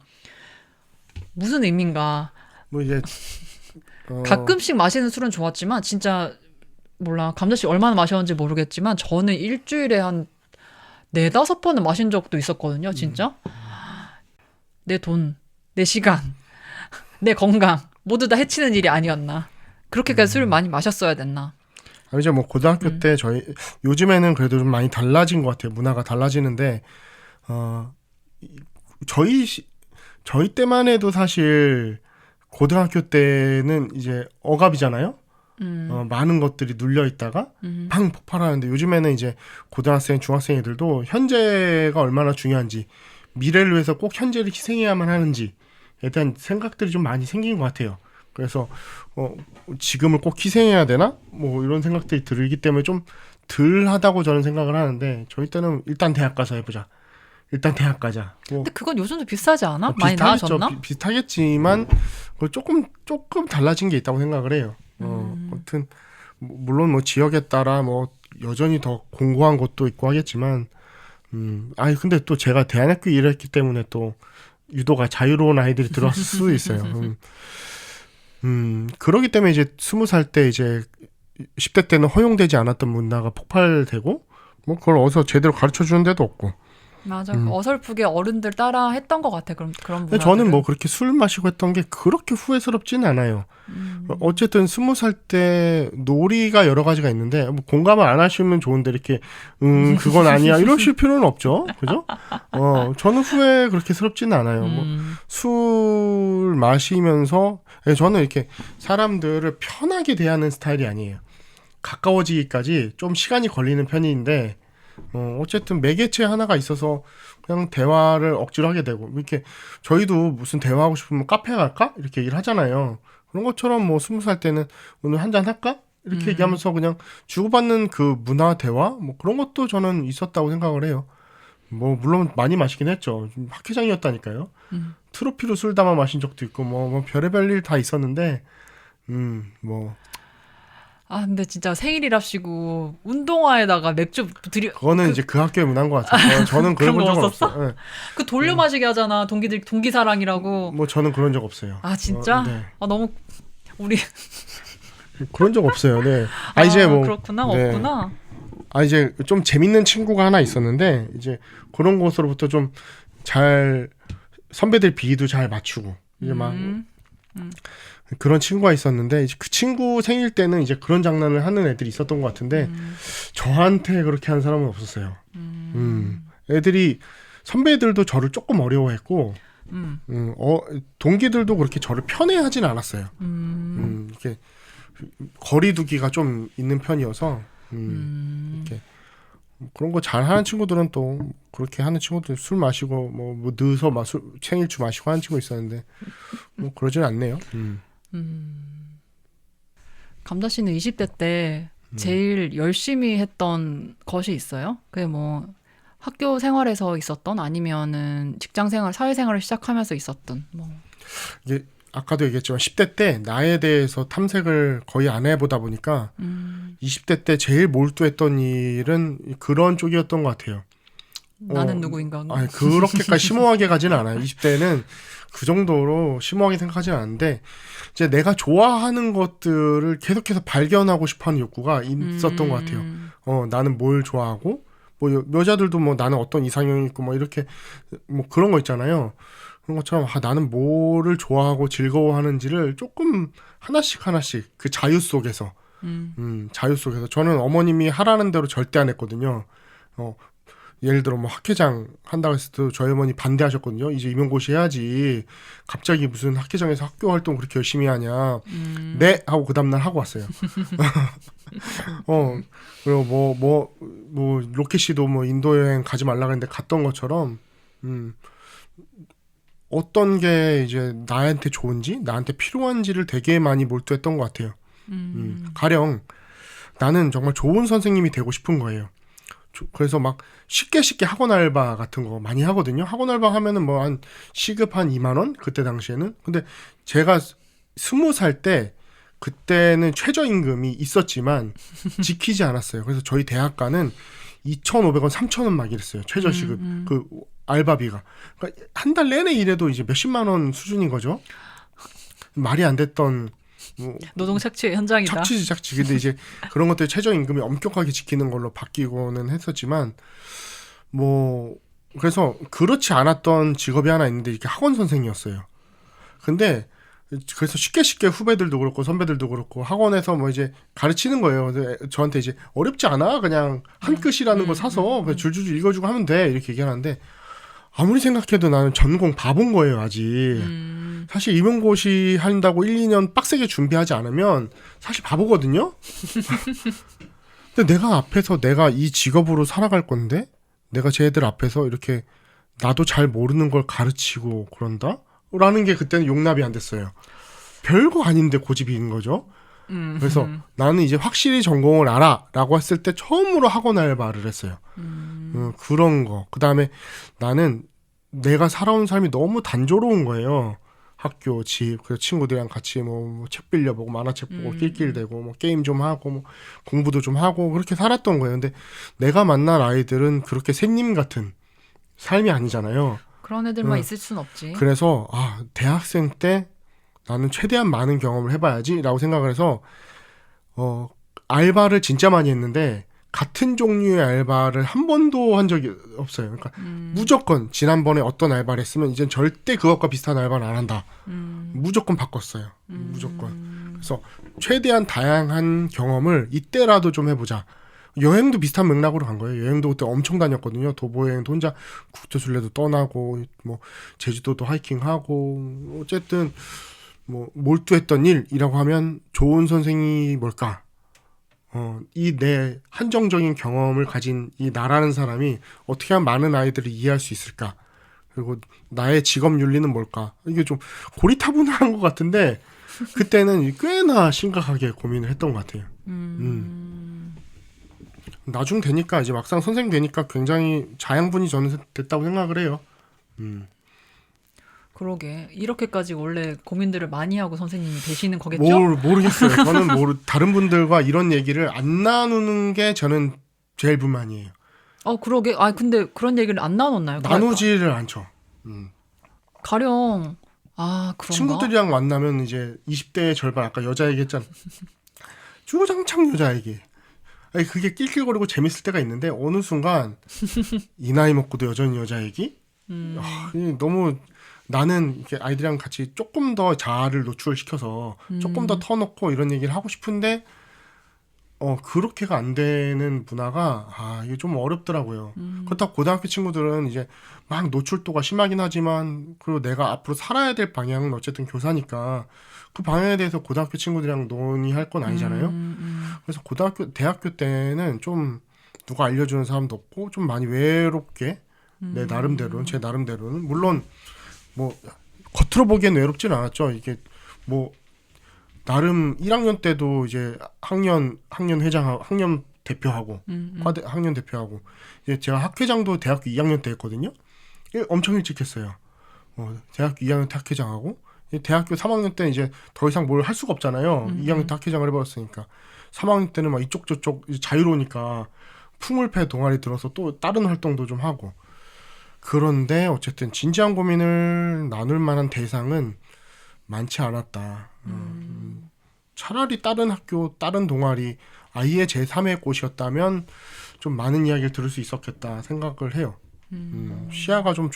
무슨 의미인가. 뭐 이제 가끔씩 마시는 술은 좋았지만 진짜 몰라 감자씨 얼마나 마셨는지 모르겠지만 저는 일주일에 한 4-5번은 마신 적도 있었거든요. 진짜 내 돈, 내 시간, 내 건강 모두 다 해치는 일이 아니었나. 그렇게까지 술을 많이 마셨어야 됐나. 이제 뭐 고등학교 때 요즘에는 그래도 좀 많이 달라진 것 같아요. 문화가 달라지는데 저희 때만 해도 사실 고등학교 때는 이제 억압이잖아요. 많은 것들이 눌려 있다가 팡 폭발하는데 요즘에는 이제 고등학생, 중학생 애들도 현재가 얼마나 중요한지 미래를 위해서 꼭 현재를 희생해야만 하는지에 대한 생각들이 좀 많이 생긴 것 같아요. 그래서 지금을 꼭 희생해야 되나? 뭐 이런 생각들이 들기 때문에 좀 덜 하다고 저는 생각을 하는데 저희 때는 일단 대학 가서 해보자. 일단 대학 가자. 뭐 근데 그건 요즘도 비싸지 않아? 많이 나아졌나? 비슷하겠지만 조금 달라진 게 있다고 생각을 해요. 아무튼 물론 뭐 지역에 따라 뭐 여전히 더 공고한 곳도 있고 하겠지만 아니 근데 또 제가 대안학교 일했기 때문에 또 유도가 자유로운 아이들이 들어왔을 수도 있어요. 그러기 때문에 이제 20살 때 이제 10대 때는 허용되지 않았던 문화가 폭발되고 뭐 그걸 어디서 제대로 가르쳐 주는 데도 없고. 맞아. 어설프게 어른들 따라 했던 것 같아. 그런 근데 문화들은. 저는 뭐 그렇게 술 마시고 했던 게 그렇게 후회스럽지는 않아요. 어쨌든 20살 때 놀이가 여러 가지가 있는데 뭐 공감을 안 하시면 좋은데 이렇게 그건 아니야 이러실 필요는 없죠. 그죠? 저는 후회 그렇게 스럽지는 않아요. 뭐 술 마시면서 저는 이렇게 사람들을 편하게 대하는 스타일이 아니에요. 가까워지기까지 좀 시간이 걸리는 편인데 어쨌든 매개체 하나가 있어서 그냥 대화를 억지로 하게 되고 이렇게 저희도 무슨 대화하고 싶으면 카페 갈까? 이렇게 얘기를 하잖아요. 그런 것처럼 뭐 20살 때는 오늘 한잔 할까? 이렇게 얘기하면서 그냥 주고받는 그 문화 대화 뭐 그런 것도 저는 있었다고 생각을 해요. 뭐 물론 많이 마시긴 했죠. 좀 학회장이었다니까요. 트로피로 술 담아 마신 적도 있고 뭐 별의별 일 다 있었는데 뭐 아 근데 진짜 생일이랍시고 운동화에다가 맥주 그거는 이제 그 학교의 문화인 것 같아요. 저는 그런 그런 거 적은 없었어? 없어요. 네. 그 돌려 마시게 하잖아. 동기사랑이라고. 뭐 저는 그런 적 없어요. 아 진짜? 네. 아 너무 우리 그런 적 없어요. 네. 이제 뭐 그렇구나. 네. 없구나. 이제 좀 재밌는 친구가 하나 있었는데 이제 그런 곳으로부터 좀 잘 선배들 비위도 잘 맞추고 이제 막 그런 친구가 있었는데 이제 그 친구 생일 때는 이제 그런 장난을 하는 애들이 있었던 것 같은데 저한테 그렇게 하는 사람은 없었어요. 애들이 선배들도 저를 조금 어려워했고 동기들도 그렇게 저를 편애하진 않았어요. 이렇게 거리두기가 좀 있는 편이어서 이렇게 그런 거 잘하는 친구들은 또 그렇게 하는 친구들 술 마시고 뭐 늦어서 막 생일주 마시고 하는 친구 있었는데 뭐 그러진 않네요. 감자 씨는 20대 때 제일 열심히 했던 것이 있어요? 그게 뭐 학교 생활에서 있었던 아니면은 직장 생활, 사회 생활을 시작하면서 있었던 뭐. 이게 아까도 얘기했지만 10대 때 나에 대해서 탐색을 거의 안 해보다 보니까 20대 때 제일 몰두했던 일은 그런 쪽이었던 것 같아요. 나는 누구인가? 아니, 그렇게까지 심오하게 가지는 않아요. 20대는 그 정도로 심오하게 생각하지는 않는데 이제 내가 좋아하는 것들을 계속해서 발견하고 싶어하는 욕구가 있었던 것 같아요. 나는 뭘 좋아하고 뭐 여자들도 뭐 나는 어떤 이상형이 있고 뭐 이렇게 뭐 그런 거 있잖아요. 그런 것처럼 나는 뭐를 좋아하고 즐거워하는지를 조금 하나씩 그 자유 속에서 자유 속에서 저는 어머님이 하라는 대로 절대 안 했거든요. 예를 들어 뭐 학회장 한다고 했을 때 저희 어머니 반대하셨거든요. 이제 임용고시 해야지. 갑자기 무슨 학회장에서 학교 활동 그렇게 열심히 하냐. 네 하고 그 다음날 하고 왔어요. 그리고 뭐 로켓 씨도 뭐 인도 여행 가지 말라 그랬는데 갔던 것처럼 어떤 게 이제 나한테 좋은지 나한테 필요한지를 되게 많이 몰두했던 것 같아요. 가령 나는 정말 좋은 선생님이 되고 싶은 거예요. 그래서 막 쉽게 학원 알바 같은 거 많이 하거든요. 학원 알바 하면은 뭐 한 시급 한 2만 원 그때 당시에는. 근데 제가 20살 때 그때는 최저임금이 있었지만 지키지 않았어요. 그래서 저희 대학가는 2,500원, 3,000원 막 이랬어요. 최저시급 그 알바비가. 그러니까 한 달 내내 일해도 이제 몇십만 원 수준인 거죠. 말이 안 됐던 뭐 노동 착취의 현장이다. 착취지. 근데 이제 그런 것들 최저임금이 엄격하게 지키는 걸로 바뀌고는 했었지만 뭐 그래서 그렇지 않았던 직업이 하나 있는데 이렇게 학원 선생이었어요. 근데 그래서 쉽게 후배들도 그렇고 선배들도 그렇고 학원에서 뭐 이제 가르치는 거예요. 그래서 저한테 이제 어렵지 않아? 그냥 한 끝이라는 거 사서 그냥 줄줄줄 읽어주고 하면 돼. 이렇게 얘기하는데 아무리 생각해도 나는 전공 바본 거예요, 아직. 사실 임용고시 한다고 1, 2년 빡세게 준비하지 않으면 사실 바보거든요. 근데 내가 앞에서 내가 이 직업으로 살아갈 건데 내가 쟤들 앞에서 이렇게 나도 잘 모르는 걸 가르치고 그런다? 라는 게 그때는 용납이 안 됐어요. 별거 아닌데 고집이 있는 거죠. 그래서 나는 이제 확실히 전공을 알아 라고 했을 때 처음으로 학원 알바를 했어요. 그런 거. 그 다음에 나는 내가 살아온 삶이 너무 단조로운 거예요. 학교, 집, 그 친구들이랑 같이 뭐 책 빌려보고 만화책 보고 낄낄대고 뭐 게임 좀 하고 뭐 공부도 좀 하고 그렇게 살았던 거예요. 근데 내가 만난 아이들은 그렇게 샌님 같은 삶이 아니잖아요. 그런 애들만 있을 순 없지. 그래서 대학생 때 나는 최대한 많은 경험을 해봐야지라고 생각을 해서 알바를 진짜 많이 했는데 같은 종류의 알바를 한 번도 한 적이 없어요. 그러니까 무조건 지난번에 어떤 알바를 했으면 이젠 절대 그것과 비슷한 알바는 안 한다. 무조건 바꿨어요. 무조건. 그래서 최대한 다양한 경험을 이때라도 좀 해보자. 여행도 비슷한 맥락으로 간 거예요. 여행도 그때 엄청 다녔거든요. 도보 여행도 혼자 국제순례도 떠나고 뭐 제주도도 하이킹하고 어쨌든 뭐 몰두했던 일이라고 하면 좋은 선생이 뭘까? 이 내 한정적인 경험을 가진 이 나라는 사람이 어떻게 하면 많은 아이들을 이해할 수 있을까? 그리고 나의 직업 윤리는 뭘까? 이게 좀 고리타분한 것 같은데 그때는 꽤나 심각하게 고민을 했던 것 같아요. 나중 되니까 이제 막상 선생 되니까 굉장히 자양분이 저는 됐다고 생각을 해요. 그러게. 이렇게까지 원래 고민들을 많이 하고 선생님이 되시는 거겠죠? 모르겠어요. 저는 다른 분들과 이런 얘기를 안 나누는 게 저는 제일 불만이에요. 그러게. 근데 그런 얘기를 안 나눴나요? 나누지를 않죠. 가령 그런가? 친구들이랑 만나면 이제 20대의 절반 아까 여자 얘기했잖아. 주구장창 여자 얘기. 아니 그게 낄낄거리고 재밌을 때가 있는데 어느 순간 이 나이 먹고도 여전히 여자 얘기? 너무 나는 이렇게 아이들이랑 같이 조금 더 자아를 노출시켜서 조금 더 터놓고 이런 얘기를 하고 싶은데 그렇게가 안 되는 문화가 이게 좀 어렵더라고요. 그렇다고 고등학교 친구들은 이제 막 노출도가 심하긴 하지만 그리고 내가 앞으로 살아야 될 방향은 어쨌든 교사니까 그 방향에 대해서 고등학교 친구들이랑 논의할 건 아니잖아요. 그래서 대학교 때는 좀 누가 알려주는 사람도 없고 좀 많이 외롭게 제 나름대로는 물론 뭐 겉으로 보기엔 외롭진 않았죠. 이게 뭐 나름 1학년 때도 이제 학년 회장하고 학년 대표하고 학년 대표하고 이제 제가 학회장도 대학교 2학년 때 했거든요. 엄청 일찍 했어요. 대학교 2학년 때 학회장하고 대학교 3학년 때는 이제 더 이상 뭘 할 수가 없잖아요. 2학년 때 학회장을 해버렸으니까 3학년 때는 막 이쪽 저쪽 자유로우니까 풍물패 동아리 들어서 또 다른 활동도 좀 하고 그런데 어쨌든 진지한 고민을 나눌 만한 대상은 많지 않았다. 차라리 다른 학교, 다른 동아리, 아예 제3의 곳이었다면 좀 많은 이야기를 들을 수 있었겠다 생각을 해요. 시야가 좀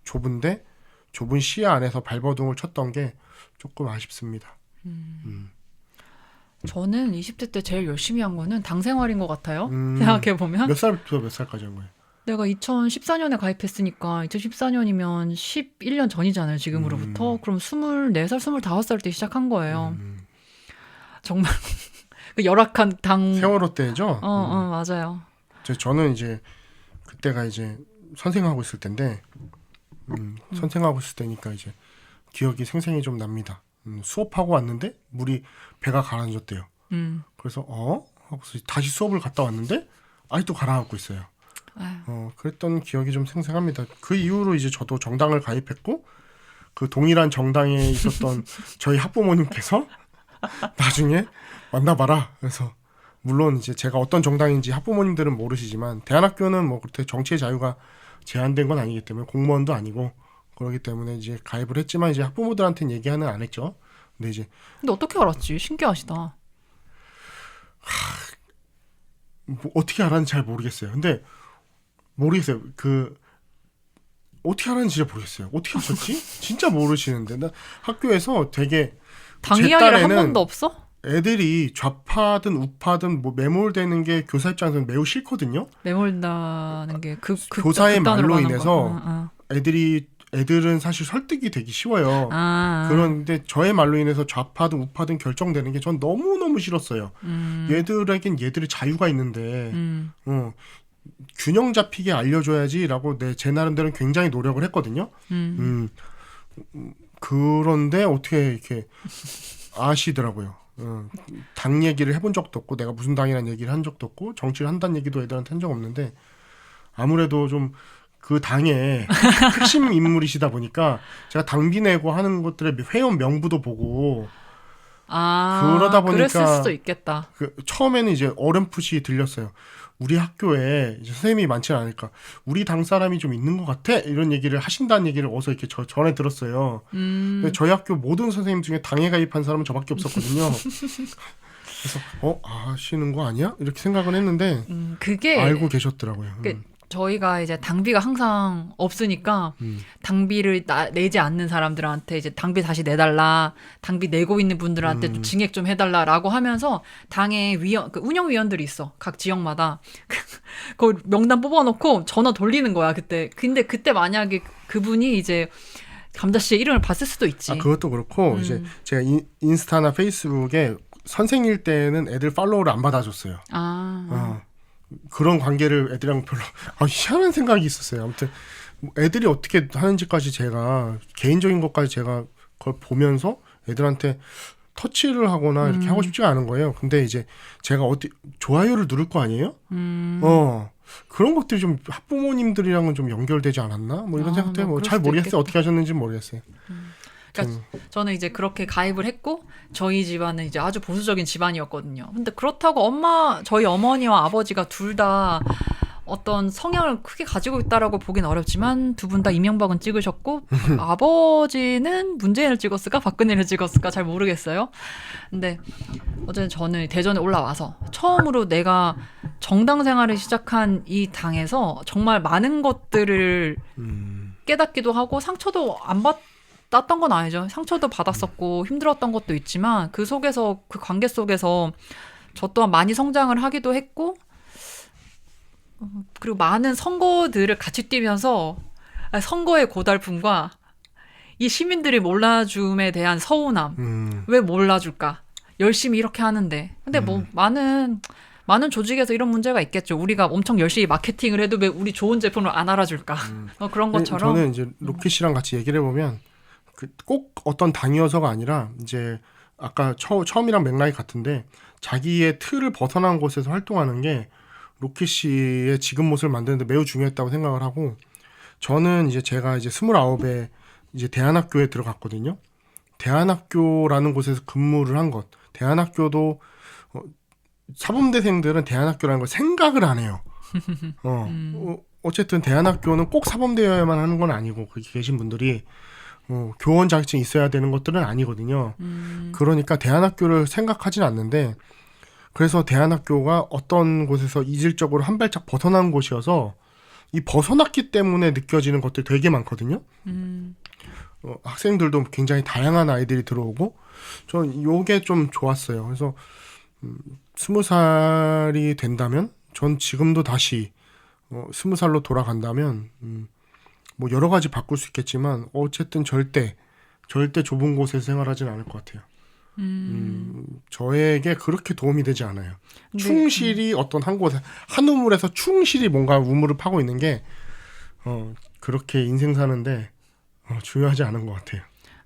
좁은데 좁은 시야 안에서 발버둥을 쳤던 게 조금 아쉽습니다. 저는 20대 때 제일 열심히 한 거는 당 생활인 것 같아요. 생각해보면. 몇 살부터 몇 살까지 한 거예요? 내가 2014년에 가입했으니까 2014년이면 11년 전이잖아요. 지금으로부터. 그럼 24살, 25살 때 시작한 거예요. 정말 그 열악한 당 세월호 때죠? 맞아요. 저는 이제 그때가 이제 선생하고 있을 때인데 선생하고 있을 때니까 이제 기억이 생생히 좀 납니다. 수업하고 왔는데 물이 배가 가라앉았대요. 그래서 하고서 다시 수업을 갔다 왔는데 아직도 갈아갖고 있어요. 아유. 그랬던 기억이 좀 생생합니다. 그 이후로 이제 저도 정당을 가입했고 그 동일한 정당에 있었던 저희 학부모님께서 나중에 만나봐라. 그래서 물론 이제 제가 어떤 정당인지 학부모님들은 모르시지만 대안학교는 뭐 그렇게 정치의 자유가 제한된 건 아니기 때문에 공무원도 아니고 그렇기 때문에 이제 가입을 했지만 이제 학부모들한테는 얘기는 안 했죠. 근데 어떻게 알았지? 신기하시다. 뭐 어떻게 알았는지 잘 모르겠어요. 근데 모르겠어요. 어떻게 알았는지 진짜 모르겠어요. 어떻게 알았지? 진짜 모르시는데 나 학교에서 되게 당 제 이야기를 한 딸에는 번도 없어? 애들이 좌파든 우파든 뭐 매몰되는 게 교사 입장에서는 매우 싫거든요. 매몰다는 게 교사의 극단으로 말로 가는 인해서 거. 애들은 사실 설득이 되기 쉬워요. 아. 그런데 저의 말로 인해서 좌파든 우파든 결정되는 게 전 너무너무 싫었어요. 얘들에겐 얘들의 자유가 있는데 균형 잡히게 알려줘야지라고 제 나름대로는 굉장히 노력을 했거든요. 그런데 어떻게 이렇게 아시더라고요. 당 얘기를 해본 적도 없고 내가 무슨 당이라는 얘기를 한 적도 없고 정치를 한다는 얘기도 애들한테 한 적 없는데 아무래도 좀 그 당의 핵심 인물이시다 보니까 제가 당비 내고 하는 것들의 회원 명부도 보고 그러다 보니까 그랬을 수도 있겠다. 처음에는 이제 어렴풋이 들렸어요. 우리 학교에 이제 선생님이 많지는 않으니까 우리 당 사람이 좀 있는 것 같아 이런 얘기를 하신다는 얘기를 어서 이렇게 전에 들었어요. 근데 저희 학교 모든 선생님 중에 당에 가입한 사람은 저밖에 없었거든요. 그래서 아시는 거 아니야? 이렇게 생각을 했는데 그게 알고 계셨더라고요. 저희가 이제 당비가 항상 없으니까 당비를 내지 않는 사람들한테 이제 당비 다시 내달라, 당비 내고 있는 분들한테 또 증액 좀 해달라라고 하면서 당의 운영위원들이 있어. 각 지역마다. 그 명단 뽑아놓고 전화 돌리는 거야, 그때. 근데 그때 만약에 그분이 이제 감자 씨의 이름을 봤을 수도 있지. 그것도 그렇고 이제 제가 인스타나 페이스북에 선생일 때는 애들 팔로우를 안 받아줬어요. 그런 관계를 애들이랑 별로 희한한 생각이 있었어요. 아무튼 애들이 어떻게 하는지까지 제가 개인적인 것까지 제가 그걸 보면서 애들한테 터치를 하거나 이렇게 하고 싶지가 않은 거예요. 근데 이제 제가 좋아요를 누를 거 아니에요? 그런 것들이 좀 학부모님들이랑은 좀 연결되지 않았나? 뭐 이런 생각도 해요. 잘 모르겠어요. 어떻게 하셨는지 모르겠어요. 그러니까 저는 이제 그렇게 가입을 했고 저희 집안은 이제 아주 보수적인 집안이었거든요. 근데 그렇다고 저희 어머니와 아버지가 둘 다 어떤 성향을 크게 가지고 있다라고 보긴 어렵지만 두 분 다 이명박은 찍으셨고 아버지는 문재인을 찍었을까 박근혜를 찍었을까 잘 모르겠어요. 근데 어쨌든 저는 대전에 올라와서 처음으로 내가 정당 생활을 시작한 이 당에서 정말 많은 것들을 깨닫기도 하고 상처도 안 받았던 건 아니죠. 상처도 받았었고 힘들었던 것도 있지만 그 속에서 그 관계 속에서 저 또한 많이 성장을 하기도 했고 그리고 많은 선거들을 같이 뛰면서 선거의 고달픔과 이 시민들이 몰라줌에 대한 서운함. 왜 몰라줄까? 열심히 이렇게 하는데. 근데 뭐 많은 조직에서 이런 문제가 있겠죠. 우리가 엄청 열심히 마케팅을 해도 왜 우리 좋은 제품을 안 알아줄까? 그런 것처럼. 저는 이제 로키 씨랑 같이 얘기를 해보면 꼭 어떤 당이어서가 아니라 이제 아까 처음이랑 맥락이 같은데 자기의 틀을 벗어난 곳에서 활동하는 게 로키 씨의 지금 모습을 만드는데 매우 중요했다고 생각을 하고 저는 이제 제가 이제 29에 이제 대안학교에 들어갔거든요. 대안학교라는 곳에서 근무를 한 것. 대안학교도 사범대생들은 대안학교라는 걸 생각을 안 해요. 어쨌든 대안학교는 꼭 사범대여야만 하는 건 아니고 거기 계신 분들이 교원 자격증이 있어야 되는 것들은 아니거든요. 그러니까 대안학교를 생각하진 않는데 그래서 대안학교가 어떤 곳에서 이질적으로 한 발짝 벗어난 곳이어서 이 벗어났기 때문에 느껴지는 것들 되게 많거든요. 학생들도 굉장히 다양한 아이들이 들어오고 전 요게 좀 좋았어요. 그래서 20살이 된다면 전 지금도 다시 20살로 돌아간다면 뭐 여러 가지 바꿀 수 있겠지만 어쨌든 절대 좁은 곳에서 생활하진 않을 것 같아요. 저에게 그렇게 도움이 되지 않아요. 네. 충실히 어떤 한 곳에 한 우물에서 충실히 뭔가 우물을 파고 있는 게 그렇게 인생 사는데 중요하지 않은 것 같아요.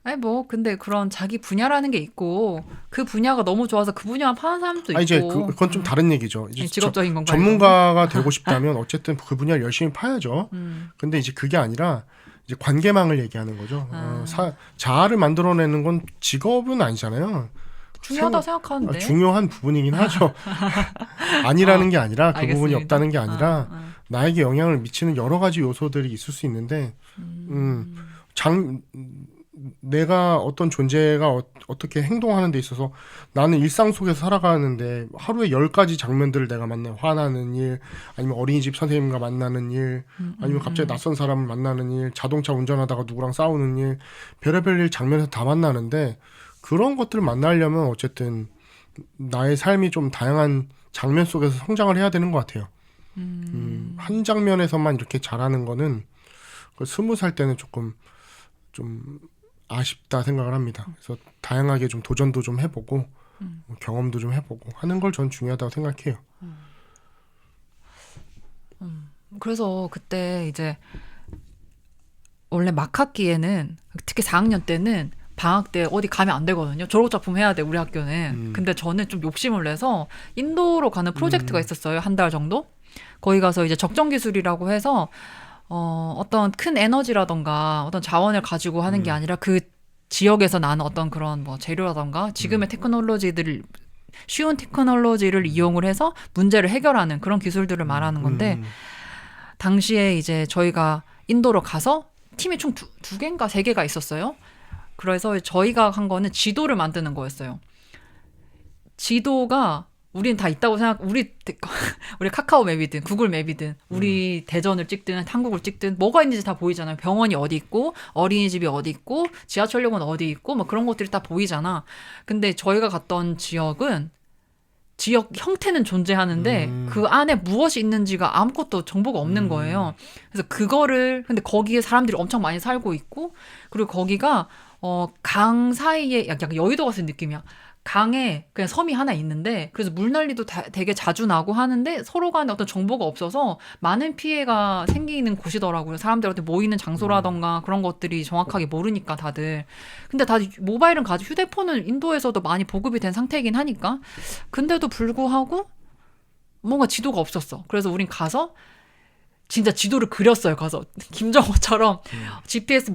아니 뭐 근데 그런 자기 분야라는 게 있고 그 분야가 너무 좋아서 그 분야만 파는 사람도 있고. 이제 그건 좀 다른 얘기죠. 이제 직업적인 건가요? 전문가가 되고 싶다면 어쨌든 그 분야를 열심히 파야죠. 음. 근데 이제 그게 아니라 이제 관계망을 얘기하는 거죠. 아. 자아를 만들어내는 건 직업은 아니잖아요. 중요하다 생각하는데. 중요한 부분이긴 하죠. 아니라는 게 아니라 그 알겠습니다. 부분이 없다는 게 아니라 아. 나에게 영향을 미치는 여러 가지 요소들이 있을 수 있는데 내가 어떤 존재가 어떻게 행동하는 데 있어서 나는 일상 속에서 살아가는데 하루에 10가지 장면들을 내가 만나요. 화나는 일, 아니면 어린이집 선생님과 만나는 일, 아니면 갑자기 낯선 사람을 만나는 일, 자동차 운전하다가 누구랑 싸우는 일, 별의별 일 장면에서 다 만나는데 그런 것들을 만나려면 어쨌든 나의 삶이 좀 다양한 장면 속에서 성장을 해야 되는 것 같아요. 한 장면에서만 이렇게 잘하는 거는 20살 때는 조금 좀 아쉽다 생각을 합니다. 그래서 다양하게 좀 도전도 좀 해보고 경험도 좀 해보고 하는 걸 전 중요하다고 생각해요. 그래서 그때 이제 원래 막학기에는 특히 4학년 때는 방학 때 어디 가면 안 되거든요. 졸업작품 해야 돼 우리 학교는. 근데 저는 좀 욕심을 내서 인도로 가는 프로젝트가 있었어요. 한 달 정도. 거기 가서 이제 적정기술이라고 해서 어떤 큰 에너지라던가 어떤 자원을 가지고 하는 게 아니라 그 지역에서 나는 어떤 그런 뭐 재료라던가 지금의 테크놀로지들을 쉬운 테크놀로지를 이용을 해서 문제를 해결하는 그런 기술들을 말하는 건데 당시에 이제 저희가 인도로 가서 팀이 총 두 개인가 세 개가 있었어요. 그래서 저희가 한 거는 지도를 만드는 거였어요. 지도가 우린 다 있다고 우리 카카오 맵이든 구글 맵이든 우리 대전을 찍든 한국을 찍든 뭐가 있는지 다 보이잖아요. 병원이 어디 있고 어린이집이 어디 있고 지하철역은 어디 있고 뭐 그런 것들이 다 보이잖아. 근데 저희가 갔던 지역은 지역 형태는 존재하는데 그 안에 무엇이 있는지가 아무것도 정보가 없는 거예요. 그래서 근데 거기에 사람들이 엄청 많이 살고 있고 그리고 거기가 강 사이에 약간 여의도 같은 느낌이야. 강에 그냥 섬이 하나 있는데 그래서 물난리도 되게 자주 나고 하는데 서로 간에 어떤 정보가 없어서 많은 피해가 생기는 곳이더라고요. 사람들한테 모이는 장소라던가 그런 것들이 정확하게 모르니까 다들. 근데 다들 모바일은 가지고 휴대폰은 인도에서도 많이 보급이 된 상태이긴 하니까. 근데도 불구하고 뭔가 지도가 없었어. 그래서 우린 가서 진짜 지도를 그렸어요. 가서 김정호처럼 GPS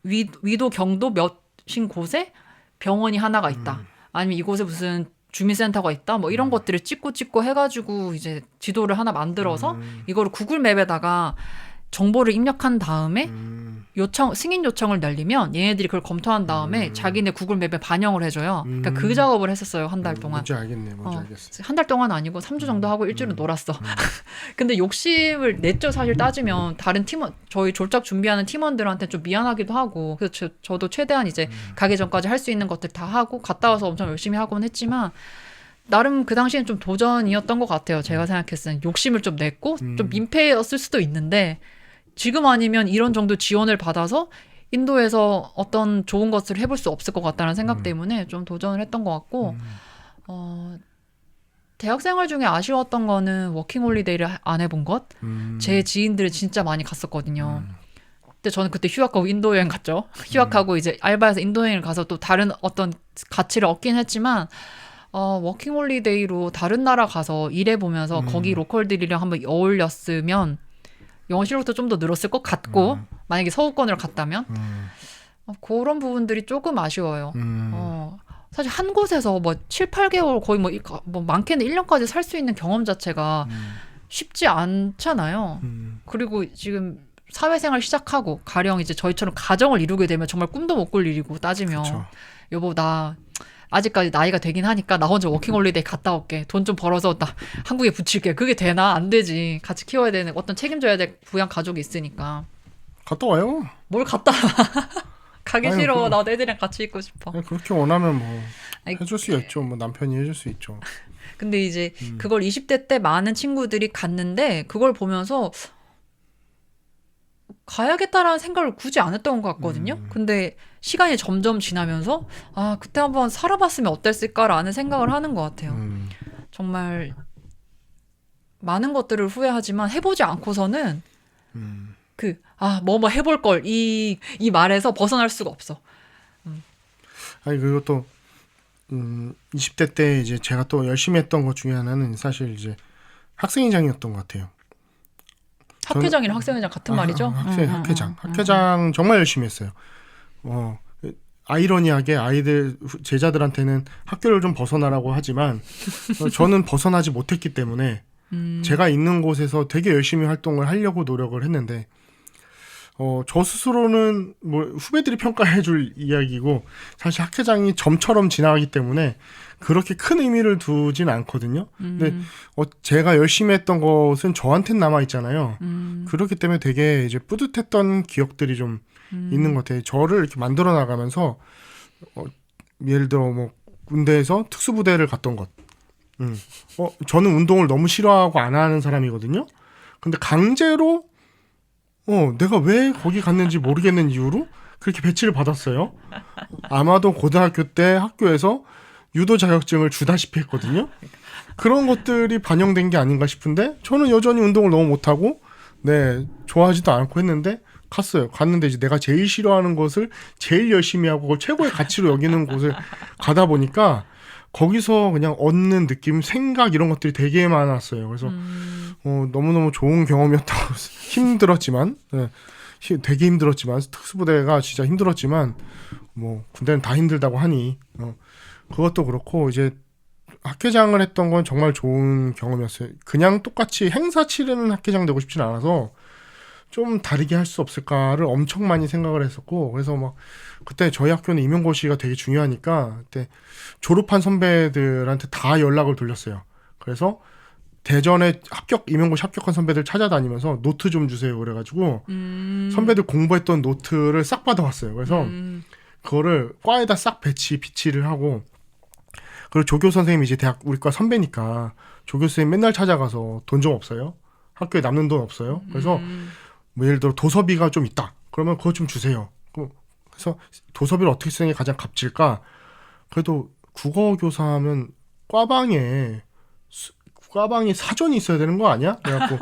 위도 경도 몇인 곳에 병원이 하나가 있다. 아니면 이곳에 무슨 주민센터가 있다. 뭐 이런 것들을 찍고 해가지고 이제 지도를 하나 만들어서 이거를 구글 맵에다가 정보를 입력한 다음에 승인 요청을 날리면 얘네들이 그걸 검토한 다음에 자기네 구글 맵에 반영을 해줘요. 그러니까 그 작업을 했었어요. 한 달 동안. 뭔지 알겠네. 뭔지 알겠어. 한 달 동안 아니고 3주 정도 하고 일주일은 놀았어. 근데 욕심을 냈죠. 사실 따지면 다른 팀원 저희 졸작 준비하는 팀원들한테 좀 미안하기도 하고 그래서 저도 최대한 이제 가기 전까지 할 수 있는 것들 다 하고 갔다 와서 엄청 열심히 하곤 했지만 나름 그 당시엔 좀 도전이었던 것 같아요. 제가 생각했을 땐 욕심을 좀 냈고 좀 민폐였을 수도 있는데 지금 아니면 이런 정도 지원을 받아서 인도에서 어떤 좋은 것을 해볼 수 없을 것 같다는 생각 때문에 좀 도전을 했던 것 같고 대학생활 중에 아쉬웠던 거는 워킹홀리데이를 안 해본 것. 제 지인들이 진짜 많이 갔었거든요. 근데 저는 그때 휴학하고 인도 여행 갔죠. 휴학하고 이제 알바해서 인도 여행을 가서 또 다른 어떤 가치를 얻긴 했지만 워킹홀리데이로 다른 나라 가서 일해보면서 거기 로컬들이랑 한번 어울렸으면 영어 실력도 좀 더 늘었을 것 같고 만약에 서구권으로 갔다면 그런 부분들이 조금 아쉬워요. 사실 한 곳에서 뭐 7, 8개월 거의 뭐 많게는 1년까지 살 수 있는 경험 자체가 쉽지 않잖아요. 그리고 지금 사회생활 시작하고 가령 이제 저희처럼 가정을 이루게 되면 정말 꿈도 못 꿀 일이고 따지면 그쵸. 여보 나 아직까지 나이가 되긴 하니까 나 혼자 워킹홀리데이 갔다 올게. 돈 좀 벌어서 나 한국에 붙일게. 그게 되나? 안 되지. 같이 키워야 되는 어떤 책임져야 될 부양 가족이 있으니까. 갔다 와요. 뭘 갔다 와. 가기 아유, 싫어. 나 애들이랑 같이 있고 싶어. 그렇게 원하면 뭐 아니, 해줄 수 있죠. 뭐 남편이 해줄 수 있죠. 근데 이제 그걸 20대 때 많은 친구들이 갔는데 그걸 보면서 가야겠다라는 생각을 굳이 안 했던 것 같거든요. 근데 시간이 점점 지나면서 그때 한번 살아봤으면 어땠을까라는 생각을 하는 것 같아요. 정말 많은 것들을 후회하지만 해보지 않고서는 뭐 해볼 걸 이 말에서 벗어날 수가 없어. 아니 그리고 또 20대 때 이제 제가 또 열심히 했던 것 중에 하나는 사실 이제 학생회장이었던 것 같아요. 학회장이랑 학생회장 같은 말이죠? 학회장 정말 열심히 했어요. 아이러니하게 제자들한테는 학교를 좀 벗어나라고 하지만 저는 벗어나지 못했기 때문에 제가 있는 곳에서 되게 열심히 활동을 하려고 노력을 했는데 저 스스로는 뭐 후배들이 평가해줄 이야기고 사실 학회장이 점처럼 지나가기 때문에 그렇게 큰 의미를 두진 않거든요. 근데 제가 열심히 했던 것은 저한테는 남아 있잖아요. 그렇기 때문에 되게 이제 뿌듯했던 기억들이 좀 있는 것 같아요. 저를 이렇게 만들어 나가면서 예를 들어 뭐 군대에서 특수부대를 갔던 것. 저는 운동을 너무 싫어하고 안 하는 사람이거든요. 근데 강제로 내가 왜 거기 갔는지 모르겠는 이유로 그렇게 배치를 받았어요. 아마도 고등학교 때 학교에서 유도 자격증을 주다시피 했거든요. 그런 것들이 반영된 게 아닌가 싶은데 저는 여전히 운동을 너무 못하고 좋아하지도 않고 했는데 갔는데 이제 내가 제일 싫어하는 것을 제일 열심히 하고 그걸 최고의 가치로 여기는 곳을 가다 보니까 거기서 그냥 얻는 느낌, 생각 이런 것들이 되게 많았어요. 그래서 너무너무 좋은 경험이었다고 힘들었지만 되게 힘들었지만 특수부대가 진짜 힘들었지만 뭐 군대는 다 힘들다고 하니 그것도 그렇고 이제 학회장을 했던 건 정말 좋은 경험이었어요. 그냥 똑같이 행사 치르는 학회장 되고 싶진 않아서 좀 다르게 할 수 없을까를 엄청 많이 생각을 했었고 그래서 막 그때 저희 학교는 임용고시가 되게 중요하니까 그때 졸업한 선배들한테 다 연락을 돌렸어요. 그래서 대전에 임용고시 합격한 선배들 찾아다니면서 노트 좀 주세요 그래가지고 선배들 공부했던 노트를 싹 받아왔어요. 그래서 그거를 과에다 싹 비치를 하고 그리고 조교 선생님이 이제 우리 과 선배니까 조교 선생님 맨날 찾아가서 돈 좀 없어요? 학교에 남는 돈 없어요? 그래서 뭐 예를 들어 도서비가 좀 있다. 그러면 그거 좀 주세요. 그래서 도서비를 어떻게 쓰는 게 가장 값질까? 그래도 국어교사하면 과방에 사전이 있어야 되는 거 아니야? 그래갖고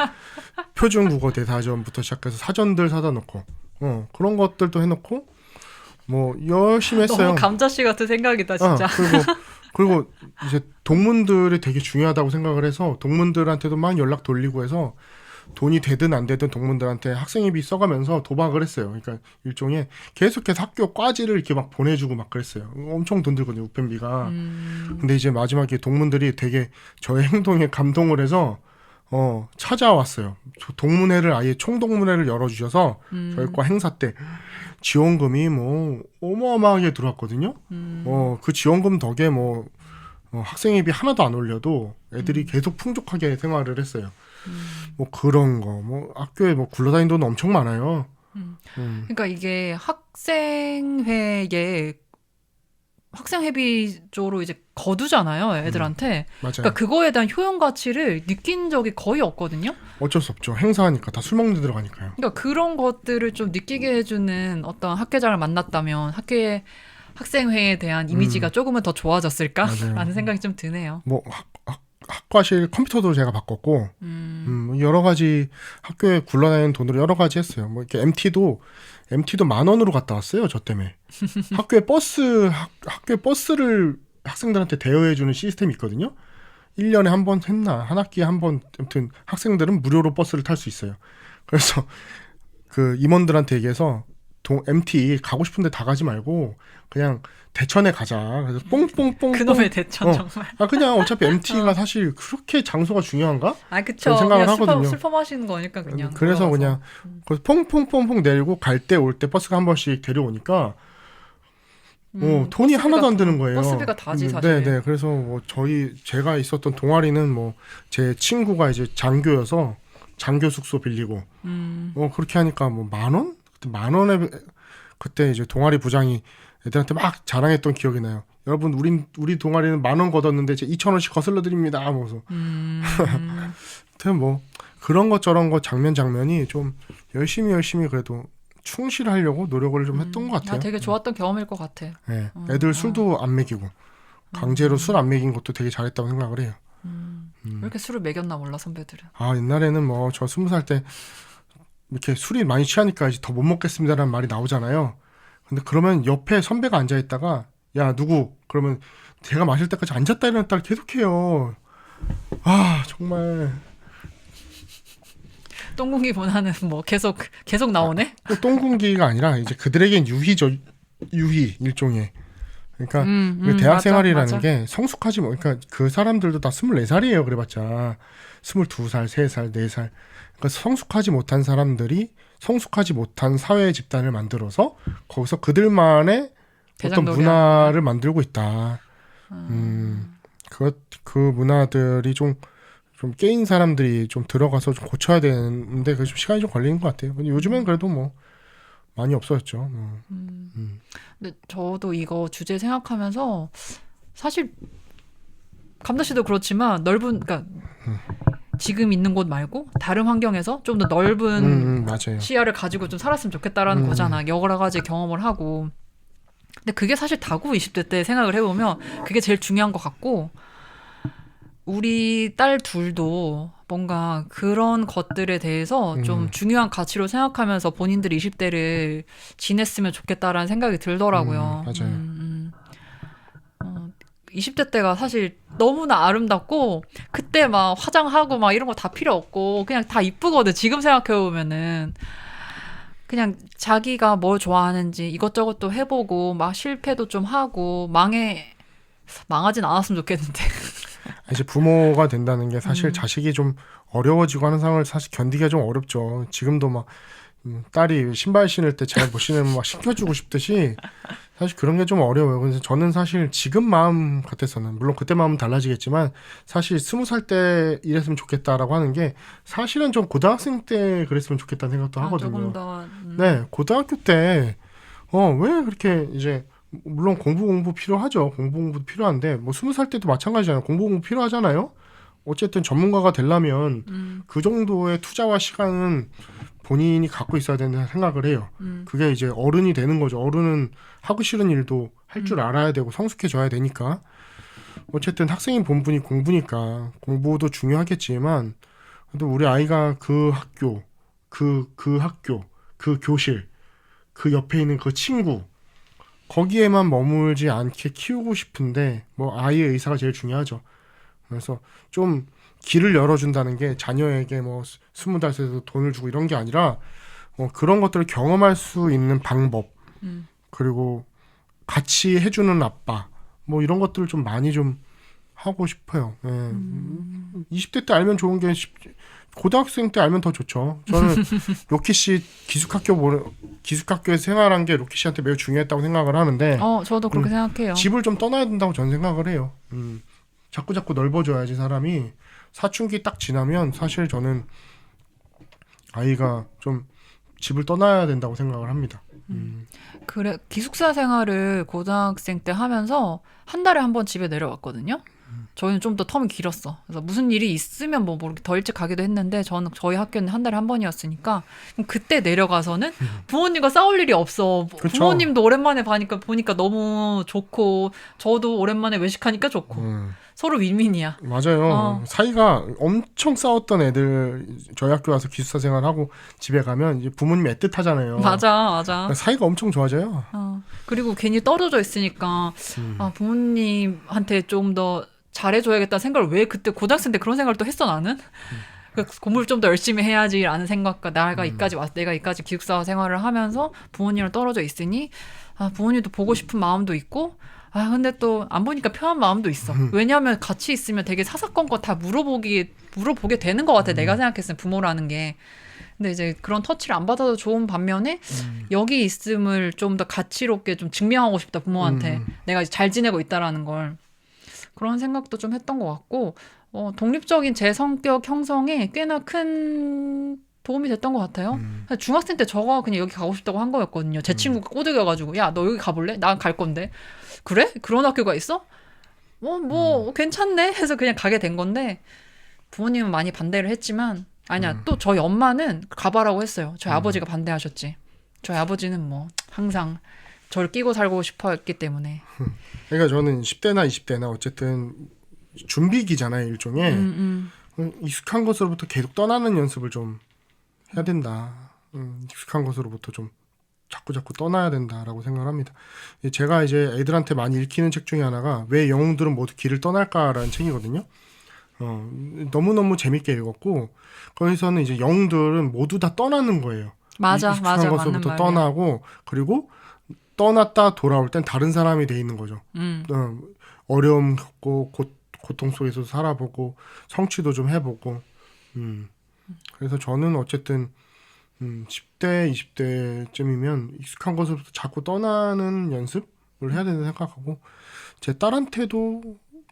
표준국어 대사전부터 시작해서 사전들 사다 놓고 그런 것들도 해놓고 뭐 열심히 했어요. 너무 감자씨 같은 생각이다 진짜. 그리고 이제 동문들이 되게 중요하다고 생각을 해서 동문들한테도 막 연락 돌리고 해서 돈이 되든 안 되든 동문들한테 학생회비 써가면서 도박을 했어요. 그러니까 일종의 계속해서 학교 과지를 이렇게 막 보내주고 막 그랬어요. 엄청 돈 들거든요, 우편비가. 근데 이제 마지막에 동문들이 되게 저의 행동에 감동을 해서 찾아왔어요. 동문회를 아예 총동문회를 열어주셔서 저희 과 행사 때 지원금이 뭐 어마어마하게 들어왔거든요. 그 지원금 덕에 뭐 학생회비 하나도 안 올려도 애들이 계속 풍족하게 생활을 했어요. 뭐 그런 거, 뭐 학교에 뭐 굴러다니는 돈 엄청 많아요. 그러니까 이게 학생회비 쪽으로 이제 거두잖아요, 애들한테. 맞아요. 그러니까 그거에 대한 효용 가치를 느낀 적이 거의 없거든요. 어쩔 수 없죠. 행사하니까 다 술 먹는 데 들어가니까요. 그러니까 그런 것들을 좀 느끼게 해주는 어떤 학회장을 만났다면 학생회에 대한 이미지가 조금은 더 좋아졌을까라는 생각이 좀 드네요. 뭐 학과실 컴퓨터도 제가 바꿨고 여러 가지 학교에 굴러다니는 돈으로 여러 가지 했어요. 뭐 이렇게 MT도 10,000원으로 갔다 왔어요. 저 때문에. 학교에 버스를 학생들한테 대여해주는 시스템이 있거든요. 1년에 한 번 했나 한 학기에 한 번 아무튼 학생들은 무료로 버스를 탈 수 있어요. 그래서 그 임원들한테 얘기해서 MT 가고 싶은데 다 가지 말고 그냥 대천에 가자. 그래서 뽕뽕뽕 그놈의 대천 정말. 그냥 어차피 MT가 사실 그렇게 장소가 중요한가? 그쵸. 생각을 그냥 하거든요. 슬퍼 마시는 거니까 그냥. 그래서 그냥 퐁퐁퐁퐁 내리고 갈 때 올 때 버스가 한 번씩 데려오니까 돈이 하나도 안 드는 거예요. 버스비가 다지 사실. 네. 그래서 뭐 제가 있었던 동아리는 뭐 제 친구가 이제 장교여서 장교 숙소 빌리고 그렇게 하니까 뭐 10,000원? 그때 10,000원에 그때 이제 동아리 부장이 애들한테 막 자랑했던 기억이 나요. 여러분 우리 동아리는 10,000원 걷었는데 이제 2,000원씩 거슬러 드립니다. 하면서. 하여튼 뭐 그런 것 저런 것 장면이 좀 열심히 그래도 충실하려고 노력을 좀 했던 것 같아요. 되게 좋았던 경험일 것 같아. 네. 애들 술도 안 먹이고 강제로 술 안 먹인 것도 되게 잘했다고 생각을 해요. 왜 이렇게 술을 먹였나 몰라 선배들은. 옛날에는 뭐 저 20살 때 이렇게 술이 많이 취하니까 이제 더 못 먹겠습니다라는 말이 나오잖아요. 근데 그러면 옆에 선배가 앉아있다가 야 누구 그러면 제가 마실 때까지 앉았다 일어났다 계속해요. 아 정말 똥공기 문화는 뭐 계속 나오네. 또 똥군기가 아니라 이제 그들에겐 유희죠. 유희 일종의. 그러니까 그 대학 맞아, 생활이라는 맞아. 게 성숙하지 뭐 그러니까 그 사람들도 다 24살이에요. 그래봤자 22살, 3살, 4살. 그러니까 성숙하지 못한 사람들이 성숙하지 못한 사회 집단을 만들어서 거기서 그들만의 어떤 대장놀이 문화를 만들고 있다. 그 문화들이 좀 깨인 사람들이 좀 들어가서 좀 고쳐야 되는데 그 좀 시간이 좀 걸리는 것 같아요. 근데 요즘엔 그래도 뭐 많이 없어졌죠. 뭐. 근데 저도 이거 주제 생각하면서 사실 감자 씨도 그렇지만 넓은 그러니까 지금 있는 곳 말고 다른 환경에서 좀 더 넓은 맞아요. 시야를 가지고 좀 살았으면 좋겠다라는 거잖아. 여러 가지 경험을 하고. 근데 그게 사실 다구 20대 때 생각을 해보면 그게 제일 중요한 것 같고 우리 딸 둘도 뭔가 그런 것들에 대해서 좀 중요한 가치로 생각하면서 본인들이 20대를 지냈으면 좋겠다라는 생각이 들더라고요. 맞아요. 20대 때가 사실 너무나 아름답고 그때 막 화장하고 막 이런 거 다 필요 없고 그냥 다 이쁘거든. 지금 생각해보면은 그냥 자기가 뭘 좋아하는지 이것저것 또 해보고 막 실패도 좀 하고 망하진 않았으면 좋겠는데. 이제 부모가 된다는 게 사실 자식이 좀 어려워지고 하는 상황을 사실 견디기가 좀 어렵죠. 지금도 막 딸이 신발 신을 때 잘 못 신으면 막 신겨주고 싶듯이 사실 그런 게 좀 어려워요. 그래서 저는 사실 지금 마음 같아서는 물론 그때 마음은 달라지겠지만 사실 20살 때 이랬으면 좋겠다라고 하는 게 사실은 좀 고등학생 때 그랬으면 좋겠다는 생각도 하거든요. 조금 더 네, 고등학교 때 왜 그렇게 이제 물론 공부 필요하죠. 공부도 필요한데 뭐 20살 때도 마찬가지잖아요. 공부 필요하잖아요. 어쨌든 전문가가 되려면 그 정도의 투자와 시간은 본인이 갖고 있어야 된다는 생각을 해요. 그게 이제 어른이 되는 거죠. 어른은 하고 싫은 일도 할 줄 알아야 되고 성숙해져야 되니까. 어쨌든 학생인 본분이 공부니까 공부도 중요하겠지만 그래도 우리 아이가 그 학교, 그 교실, 그 옆에 있는 그 친구 거기에만 머물지 않게 키우고 싶은데 뭐 아이의 의사가 제일 중요하죠. 그래서 좀 길을 열어준다는 게 자녀에게 뭐 20살에서 돈을 주고 이런 게 아니라 그런 것들을 경험할 수 있는 방법 그리고 같이 해주는 아빠 뭐 이런 것들을 좀 많이 좀 하고 싶어요. 예. 20대 때 알면 좋은 게 고등학생 때 알면 더 좋죠. 저는 로키 씨 기숙학교에서 생활한 게 로키 씨한테 매우 중요했다고 생각을 하는데 저도 그렇게 생각해요. 집을 좀 떠나야 된다고 저는 생각을 해요. 자꾸 넓어져야지 사람이 사춘기 딱 지나면 사실 저는 아이가 좀 집을 떠나야 된다고 생각을 합니다. 그래 기숙사 생활을 고등학생 때 하면서 한 달에 한 번 집에 내려왔거든요. 저희는 좀 더 텀이 길었어. 그래서 무슨 일이 있으면 뭐 이렇게 더 일찍 가기도 했는데 저희 학교는 한 달에 한 번이었으니까 그럼 그때 내려가서는 부모님과 싸울 일이 없어. 그쵸. 부모님도 오랜만에 보니까 너무 좋고 저도 오랜만에 외식하니까 좋고 서로 윈윈이야. 맞아요. 사이가 엄청 싸웠던 애들 저희 학교 와서 기숙사 생활하고 집에 가면 이제 부모님 애틋하잖아요. 맞아. 사이가 엄청 좋아져요. 그리고 괜히 떨어져 있으니까 부모님한테 좀 더 잘해줘야겠다는 생각을 왜 그때 고등학생 때 그런 생각을 또 했어 나는? 공부를 좀 더 열심히 해야지라는 생각과 내가 이까지 기숙사 생활을 하면서 부모님이랑 떨어져 있으니 부모님도 보고 싶은 마음도 있고 근데 또 안 보니까 편한 마음도 있어. 왜냐하면 같이 있으면 되게 사사건건 다 물어보게 되는 것 같아. 내가 생각했을 때 부모라는 게. 근데 이제 그런 터치를 안 받아도 좋은 반면에 여기 있음을 좀 더 가치롭게 좀 증명하고 싶다 부모한테. 내가 잘 지내고 있다라는 걸. 그런 생각도 좀 했던 것 같고 독립적인 제 성격 형성에 꽤나 큰 도움이 됐던 것 같아요. 중학생 때 저가 그냥 여기 가고 싶다고 한 거였거든요. 제 친구가 꼬드겨가지고 야 너 여기 가볼래? 난 갈 건데. 그래? 그런 학교가 있어? 괜찮네 해서 그냥 가게 된 건데 부모님은 많이 반대를 했지만 아니야 또 저희 엄마는 가봐라고 했어요. 저희 아버지가 반대하셨지. 저희 아버지는 뭐 항상 저를 끼고 살고 싶어 했기 때문에. 그러니까 저는 10대나 20대나 어쨌든 준비기잖아요. 일종의 익숙한 것으로부터 계속 떠나는 연습을 좀 해야 된다. 익숙한 것으로부터 좀 자꾸 떠나야 된다라고 생각을 합니다. 제가 이제 애들한테 많이 읽히는 책 중에 하나가 왜 영웅들은 모두 길을 떠날까라는 책이거든요. 너무너무 재밌게 읽었고 거기서는 이제 영웅들은 모두 다 떠나는 거예요. 맞아, 익숙한 맞아, 것으로부터 맞는 말이야. 떠나고 그리고 떠났다 돌아올 땐 다른 사람이 돼 있는 거죠. 어려움 겪고 고통 속에서 살아보고 성취도 좀 해보고 그래서 저는 어쨌든 10대, 20대쯤이면 익숙한 것으로부터 자꾸 떠나는 연습을 해야 된다고 생각하고 제 딸한테도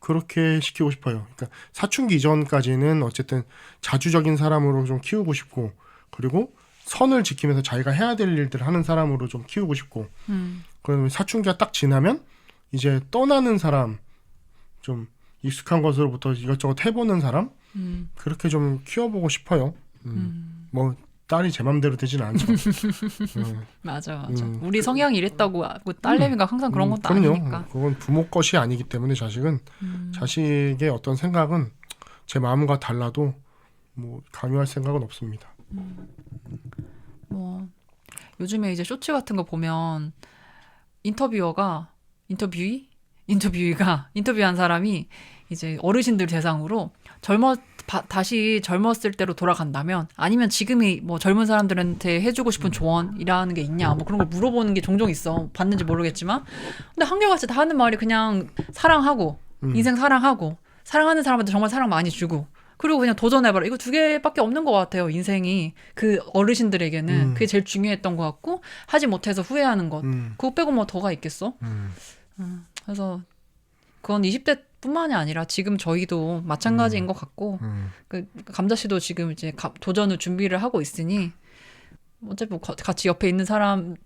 그렇게 시키고 싶어요. 그러니까 사춘기 이전까지는 어쨌든 자주적인 사람으로 좀 키우고 싶고 그리고 선을 지키면서 자기가 해야 될 일들을 하는 사람으로 좀 키우고 싶고 그러면 사춘기가 딱 지나면 이제 떠나는 사람 좀 익숙한 것으로부터 이것저것 해보는 사람 그렇게 좀 키워보고 싶어요. 뭐 딸이 제 맘대로 되지는 않죠. 맞아. 우리 성향이 이랬다고 딸내미가 항상 그런 것도 그럼요. 아니니까. 그건 부모 것이 아니기 때문에 자식은 자식의 어떤 생각은 제 마음과 달라도 뭐 강요할 생각은 없습니다. 뭐 요즘에 이제 쇼츠 같은 거 보면 인터뷰이가 인터뷰한 사람이 이제 어르신들 대상으로 다시 젊었을 때로 돌아간다면 아니면 지금이 뭐 젊은 사람들한테 해주고 싶은 조언이라는 게 있냐 뭐 그런 걸 물어보는 게 종종 있어. 봤는지 모르겠지만 근데 한결같이 다 하는 말이 그냥 사랑하고 인생 사랑하고 사랑하는 사람한테 정말 사랑 많이 주고 그리고 그냥 도전해봐라. 이거 두 개밖에 없는 것 같아요. 인생이 그 어르신들에게는 그게 제일 중요했던 것 같고 하지 못해서 후회하는 것 그거 빼고 뭐 더가 있겠어? 그래서 그건 20대뿐만이 아니라 지금 저희도 마찬가지인 것 같고 그 감자 씨도 지금 이제 도전을 준비를 하고 있으니 어차피 뭐 같이 옆에 있는 사람은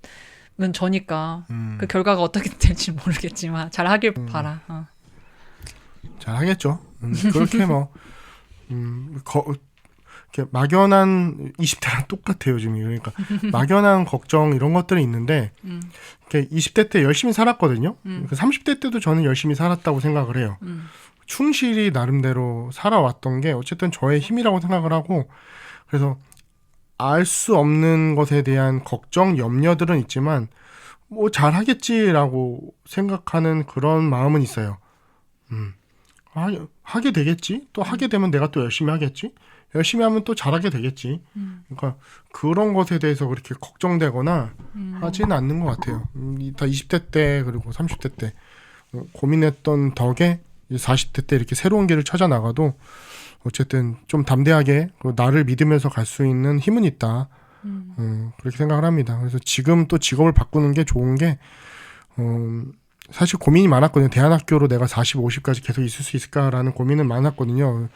저니까 그 결과가 어떻게 될지 모르겠지만 잘 하길 바라. 잘 하겠죠. 그렇게 뭐 이렇게 막연한 20대랑 똑같아요 지금. 그러니까 막연한 걱정 이런 것들이 있는데 이렇게 20대 때 열심히 살았거든요. 30대 때도 저는 열심히 살았다고 생각을 해요. 충실히 나름대로 살아왔던 게 어쨌든 저의 힘이라고 생각을 하고 그래서 알 수 없는 것에 대한 걱정, 염려들은 있지만 뭐 잘하겠지라고 생각하는 그런 마음은 있어요. 하게 되겠지. 또 하게 되면 내가 또 열심히 하겠지. 열심히 하면 또 잘하게 되겠지. 그러니까 그런 것에 대해서 그렇게 걱정되거나 하지는 않는 것 같아요. 다 20대 때 그리고 30대 때 고민했던 덕에 40대 때 이렇게 새로운 길을 찾아 나가도 어쨌든 좀 담대하게 나를 믿으면서 갈 수 있는 힘은 있다. 그렇게 생각을 합니다. 그래서 지금 또 직업을 바꾸는 게 좋은 게 사실 고민이 많았거든요. 대안학교로 내가 40, 50까지 계속 있을 수 있을까라는 고민은 많았거든요.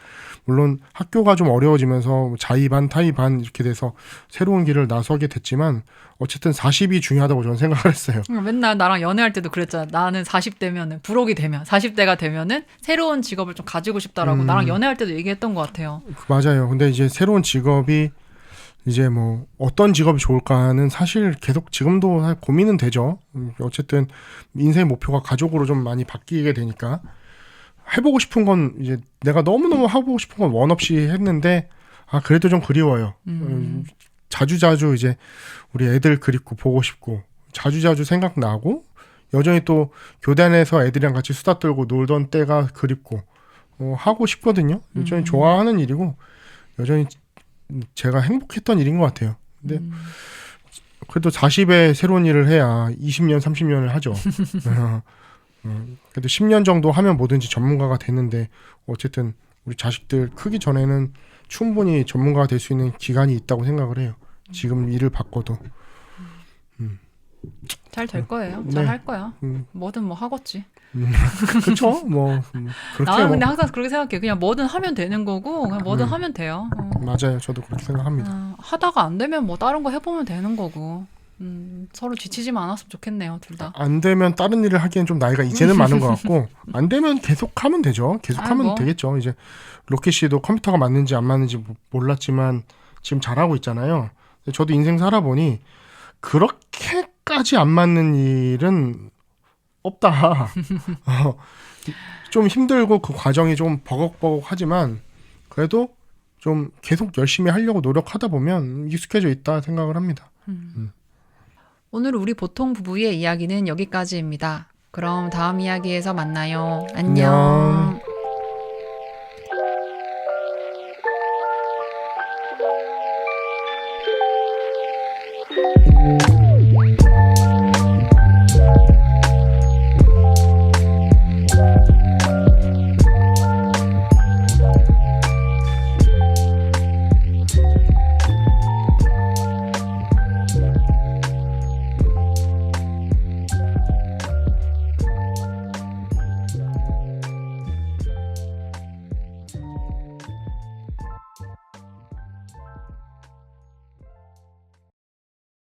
물론 학교가 좀 어려워지면서 자의반, 타의반 이렇게 돼서 새로운 길을 나서게 됐지만 어쨌든 40이 중요하다고 저는 생각을 했어요. 맨날 나랑 연애할 때도 그랬잖아. 나는 40대면은 불혹이 되면 40대가 되면은 새로운 직업을 좀 가지고 싶다라고 나랑 연애할 때도 얘기했던 것 같아요. 맞아요. 근데 이제 새로운 직업이 이제 뭐 어떤 직업이 좋을까는 사실 계속 지금도 고민은 되죠. 어쨌든 인생의 목표가 가족으로 좀 많이 바뀌게 되니까 해보고 싶은 건 이제 내가 너무너무 하고 싶은 건 원 없이 했는데 그래도 좀 그리워요. 자주자주 이제 우리 애들 그립고 보고 싶고 자주자주 생각나고 여전히 또 교단에서 애들이랑 같이 수다 떨고 놀던 때가 그립고 하고 싶거든요. 여전히 좋아하는 일이고 여전히 제가 행복했던 일인 것 같아요. 근데 그래도 40에 새로운 일을 해야 20년, 30년을 하죠. 그래도 10년 정도 하면 뭐든지 전문가가 되는데 어쨌든 우리 자식들 크기 전에는 충분히 전문가가 될 수 있는 기간이 있다고 생각을 해요. 지금 일을 바꿔도. 잘 될 거예요. 네. 잘 할 거야. 뭐든 뭐 하겠지. 그렇죠. 뭐 그렇게 나는 뭐 근데 항상 그렇게 생각해. 그냥 뭐든 하면 되는 거고 그냥 뭐든 하면 돼요. 맞아요. 저도 그렇게 생각합니다. 하다가 안 되면 뭐 다른 거 해보면 되는 거고. 서로 지치지만 않았으면 좋겠네요, 둘 다. 안 되면 다른 일을 하기엔 좀 나이가 이제는 많은 것 같고 안 되면 계속하면 되죠. 계속하면 뭐. 되겠죠. 이제 로켓 씨도 컴퓨터가 맞는지 안 맞는지 몰랐지만 지금 잘하고 있잖아요. 저도 인생 살아보니 그렇게까지 안 맞는 일은 없다. 좀 힘들고 그 과정이 좀 버벅버벅하지만 그래도 좀 계속 열심히 하려고 노력하다 보면 익숙해져 있다 생각을 합니다. 오늘 우리 보통 부부의 이야기는 여기까지입니다. 그럼 다음 이야기에서 만나요. 안녕. 안녕.